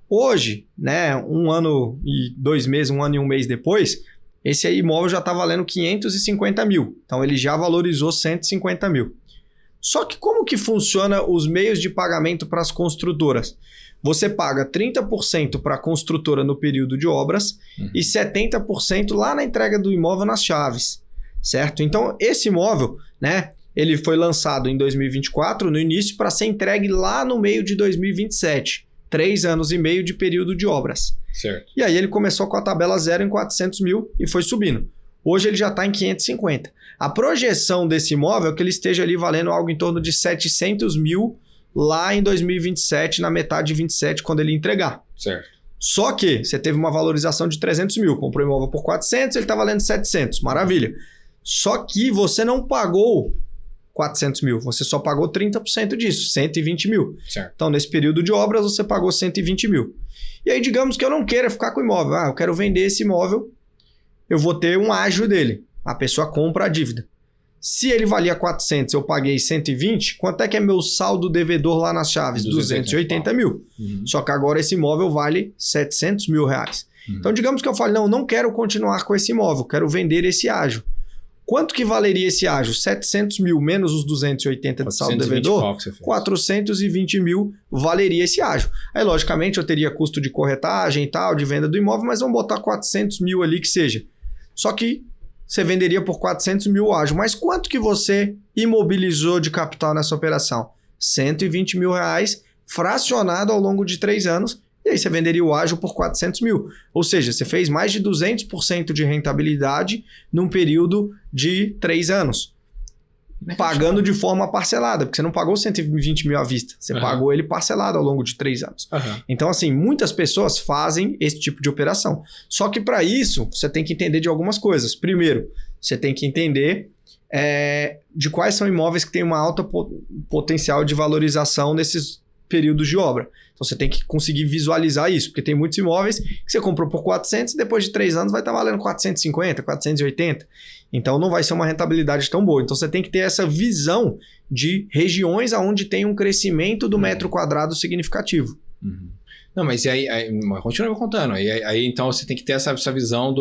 Hoje, né, 1 ano e 2 meses, 1 ano e 1 mês depois, esse aí imóvel já está valendo 550 mil. Então, ele já valorizou 150 mil. Só que como que funciona os meios de pagamento para as construtoras? Você paga 30% para a construtora no período de obras e 70% lá na entrega do imóvel nas chaves, certo? Então, esse imóvel, né, ele foi lançado em 2024, no início, para ser entregue lá no meio de 2027. 3 anos e meio de período de obras. Certo. E aí ele começou com a tabela zero em 400 mil e foi subindo. Hoje ele já está em 550. A projeção desse imóvel é que ele esteja ali valendo algo em torno de 700 mil lá em 2027, na metade de 27, quando ele entregar. Certo. Só que você teve uma valorização de 300 mil. Comprou o imóvel por 400, ele está valendo 700. Maravilha. Só que você não pagou 400 mil, você só pagou 30% disso, 120 mil. Certo. Então, nesse período de obras, você pagou 120 mil. E aí, digamos que eu não queira ficar com o imóvel. Eu quero vender esse imóvel, eu vou ter um ágio dele. A pessoa compra a dívida. Se ele valia 400, eu paguei 120, quanto é que é meu saldo devedor lá nas chaves? 280 mil. Só que agora esse imóvel vale 700 mil reais. Então, digamos que eu fale, não quero continuar com esse imóvel, quero vender esse ágio. Quanto que valeria esse ágio? 700 mil menos os 280 de saldo devedor? 420 mil valeria esse ágio. Aí, logicamente, eu teria custo de corretagem e tal, de venda do imóvel, mas vamos botar 400 mil ali que seja. Só que você venderia por 400 mil ágio. Mas quanto que você imobilizou de capital nessa operação? 120 mil reais fracionado ao longo de 3 anos. E aí você venderia o ágio por 400 mil. Ou seja, você fez mais de 200% de rentabilidade num período de 3 anos. Pagando de forma parcelada, porque você não pagou 120 mil à vista. Você pagou ele parcelado ao longo de 3 anos. Então, assim, muitas pessoas fazem esse tipo de operação. Só que para isso, você tem que entender de algumas coisas. Primeiro, você tem que entender de quais são imóveis que têm uma alta potencial de valorização nesses períodos de obra. Então você tem que conseguir visualizar isso, porque tem muitos imóveis que você comprou por 400 e depois de 3 anos vai estar valendo 450, 480. Então não vai ser uma rentabilidade tão boa. Então você tem que ter essa visão de regiões onde tem um crescimento do metro quadrado significativo. Uhum. Não, mas continua me contando. Aí então você tem que ter essa visão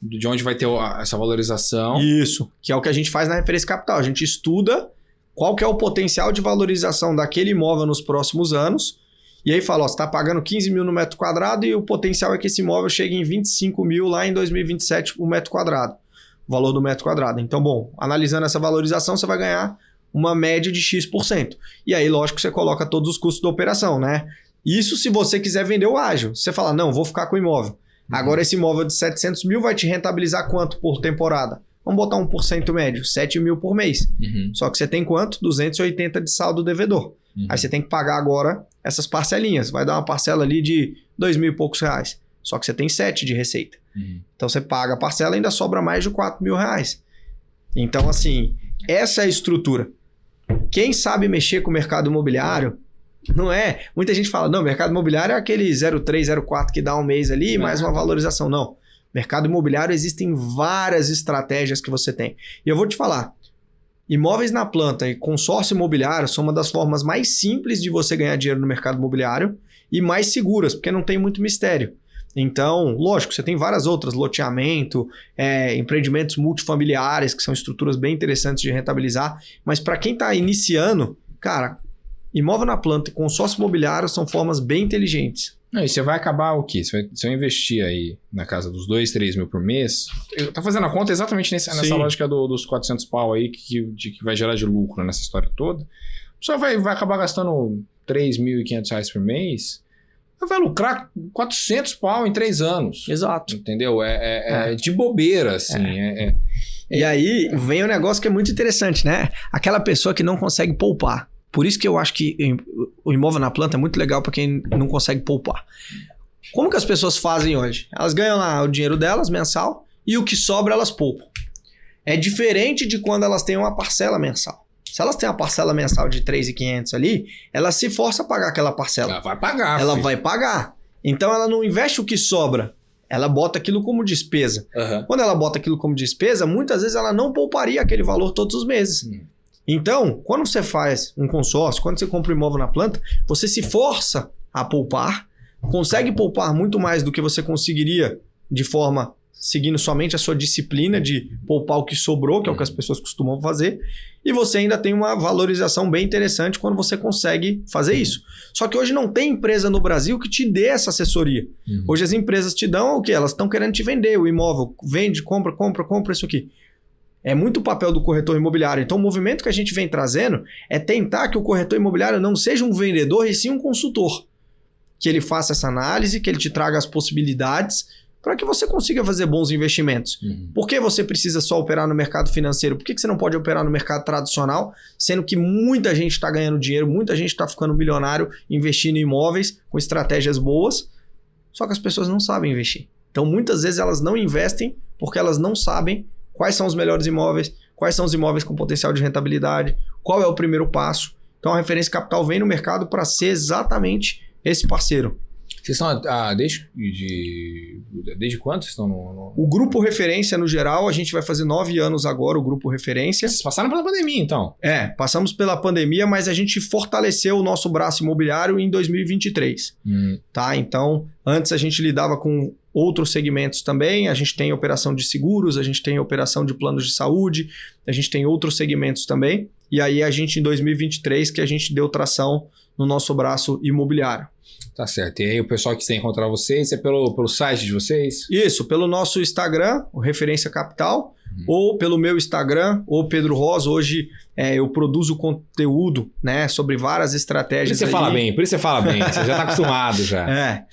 de onde vai ter essa valorização. Isso, que é o que a gente faz na referência capital. A gente estuda qual que é o potencial de valorização daquele imóvel nos próximos anos. E aí fala, você está pagando 15 mil no metro quadrado e o potencial é que esse imóvel chegue em 25 mil lá em 2027 o metro quadrado. O valor do metro quadrado. Então, bom, analisando essa valorização, você vai ganhar uma média de X%. E aí, lógico, você coloca todos os custos da operação, né? Isso se você quiser vender o ágio. Você fala, não, vou ficar com o imóvel. Agora esse imóvel de 700 mil vai te rentabilizar quanto por temporada? Vamos botar 1% médio, 7 mil por mês. Só que você tem quanto? 280 de saldo devedor. Aí você tem que pagar agora essas parcelinhas. Vai dar uma parcela ali de 2 mil e poucos reais. Só que você tem 7 de receita. Então você paga a parcela e ainda sobra mais de 4 mil reais. Então assim, essa é a estrutura. Quem sabe mexer com o mercado imobiliário, não é... Muita gente fala, não, mercado imobiliário é aquele 0,3, 0,4 que dá um mês ali, mais uma valorização. Não. Mercado imobiliário existem várias estratégias que você tem. E eu vou te falar, imóveis na planta e consórcio imobiliário são uma das formas mais simples de você ganhar dinheiro no mercado imobiliário e mais seguras, porque não tem muito mistério. Então, lógico, você tem várias outras, loteamento, empreendimentos multifamiliares, que são estruturas bem interessantes de rentabilizar, mas para quem está iniciando, cara, imóvel na planta e consórcio imobiliário são formas bem inteligentes. Não, e você vai acabar o quê? Se eu investir aí na casa dos 2, 3 mil por mês, eu tô fazendo a conta exatamente nessa lógica dos 400 pau aí que vai gerar de lucro nessa história toda. Só vai acabar gastando 3.500 reais por mês, vai lucrar 400 pau em 3 anos. Exato. Entendeu? É de bobeira, assim. E aí vem um negócio que é muito interessante, né? Aquela pessoa que não consegue poupar. Por isso que eu acho que o imóvel na planta é muito legal para quem não consegue poupar. Como que as pessoas fazem hoje? Elas ganham lá o dinheiro delas mensal e o que sobra elas poupam. É diferente de quando elas têm uma parcela mensal. Se elas têm uma parcela mensal de 3.500 ali, ela se força a pagar aquela parcela. Ela vai pagar. Ela vai pagar. Então ela não investe o que sobra. Ela bota aquilo como despesa. Quando ela bota aquilo como despesa, muitas vezes ela não pouparia aquele valor todos os meses. Então, quando você faz um consórcio, quando você compra um imóvel na planta, você se força a poupar, consegue poupar muito mais do que você conseguiria de forma seguindo somente a sua disciplina de poupar o que sobrou, que é o que as pessoas costumam fazer, e você ainda tem uma valorização bem interessante quando você consegue fazer isso. Só que hoje não tem empresa no Brasil que te dê essa assessoria. Hoje as empresas te dão o quê? Elas estão querendo te vender o imóvel, vende, compra isso aqui. É muito o papel do corretor imobiliário. Então, o movimento que a gente vem trazendo é tentar que o corretor imobiliário não seja um vendedor, e sim um consultor. Que ele faça essa análise, que ele te traga as possibilidades para que você consiga fazer bons investimentos. Por que você precisa só operar no mercado financeiro? Por que você não pode operar no mercado tradicional, sendo que muita gente está ganhando dinheiro, muita gente está ficando milionário investindo em imóveis com estratégias boas, só que as pessoas não sabem investir. Então, muitas vezes elas não investem porque elas não sabem quais são os melhores imóveis, quais são os imóveis com potencial de rentabilidade, qual é o primeiro passo. Então a Referência Capital vem no mercado para ser exatamente esse parceiro. Vocês estão desde quando vocês estão no... O Grupo Referência, no geral, a gente vai fazer 9 anos agora, o Grupo Referência. Vocês passaram pela pandemia, então? Passamos pela pandemia, mas a gente fortaleceu o nosso braço imobiliário em 2023. Tá? Então, antes a gente lidava com outros segmentos também. A gente tem operação de seguros, a gente tem operação de planos de saúde, a gente tem outros segmentos também. E aí a gente, em 2023, que a gente deu tração no nosso braço imobiliário. Tá certo. E aí o pessoal que quiser encontrar vocês é pelo site de vocês? Isso, pelo nosso Instagram, o Referência Capital, ou pelo meu Instagram, ou Pedro Rosa. Hoje eu produzo conteúdo, né, sobre várias estratégias. Por isso você fala bem, você já está acostumado já.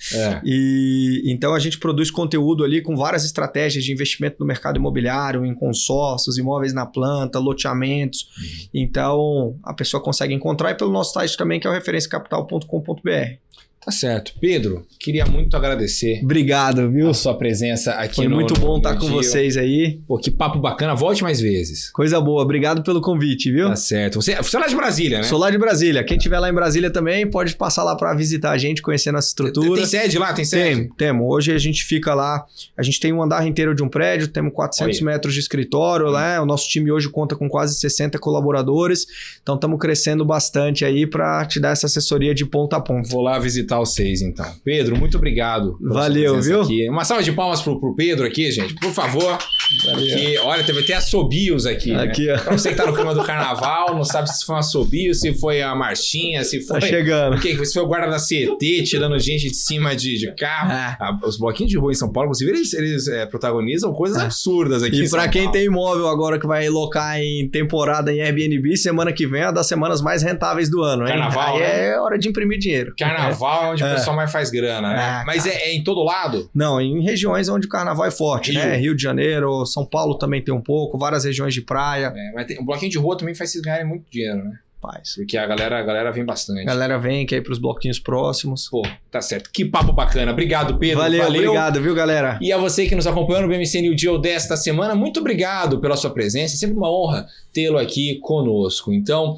E então a gente produz conteúdo ali com várias estratégias de investimento no mercado imobiliário, em consórcios, imóveis na planta, loteamentos. Então a pessoa consegue encontrar, e pelo nosso site também, que é o referenciacapital.com.br. Tá certo. Pedro, queria muito agradecer. Obrigado, viu? A sua presença aqui. Foi muito bom estar com vocês aí. Pô, que papo bacana. Volte mais vezes. Coisa boa. Obrigado pelo convite, viu? Tá certo. Você é lá de Brasília, né? Sou lá de Brasília. Quem estiver lá em Brasília também pode passar lá para visitar a gente, conhecer nossa estrutura. Tem sede lá? Tem sede? Temos. Hoje a gente fica lá. A gente tem um andar inteiro de um prédio, temos 400 metros de escritório, né? O nosso time hoje conta com quase 60 colaboradores. Então estamos crescendo bastante aí para te dar essa assessoria de ponta a ponta. Vou lá visitar vocês, então. Pedro, muito obrigado. Valeu, viu? Aqui. Uma salva de palmas pro Pedro aqui, gente, por favor. Porque, olha, teve até assobios aqui, aqui, né? Ó. Pra você que tá no clima do carnaval, não sabe se foi um assobio, se foi a marchinha, se foi... Tá chegando. O quê? Se foi o guarda da CET tirando gente de cima de carro. Os bloquinhos de rua em São Paulo, inclusive, eles protagonizam coisas absurdas aqui. E pra quem tem imóvel agora que vai locar em temporada em Airbnb, semana que vem é uma das semanas mais rentáveis do ano, hein? Carnaval, aí né? É hora de imprimir dinheiro. Carnaval é onde o pessoal mais faz grana, né? Mas é em todo lado? Não, em regiões onde o carnaval é forte, né? Rio de Janeiro, São Paulo também tem um pouco, várias regiões de praia. Mas o bloquinho de rua também faz vocês ganharem muito dinheiro, né? Faz. Porque a galera vem bastante. A galera vem, quer ir pros bloquinhos próximos. Pô, tá certo. Que papo bacana. Obrigado, Pedro. Valeu. Obrigado, viu, galera? E a você que nos acompanhou no BMC New Deal desta semana, muito obrigado pela sua presença. É sempre uma honra tê-lo aqui conosco. Então,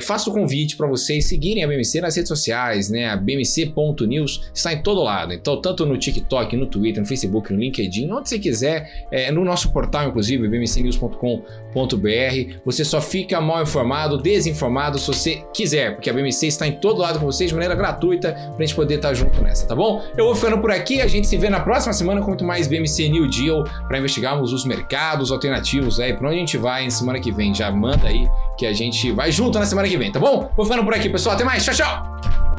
faço o convite para vocês seguirem a BMC nas redes sociais, né? A bmc.news está em todo lado. Então, tanto no TikTok, no Twitter, no Facebook, no LinkedIn, onde você quiser, no nosso portal, inclusive, bmcnews.com.br. Você só fica mal informado, desinformado, se você quiser, porque a BMC está em todo lado com vocês de maneira gratuita pra gente poder estar junto nessa, tá bom? Eu vou ficando por aqui, a gente se vê na próxima semana com muito mais BMC New Deal para investigarmos os mercados alternativos aí, pra onde a gente vai na semana que vem. Já manda aí que a gente vai junto na semana que vem, tá bom? Vou ficando por aqui, pessoal. Até mais. Tchau, tchau!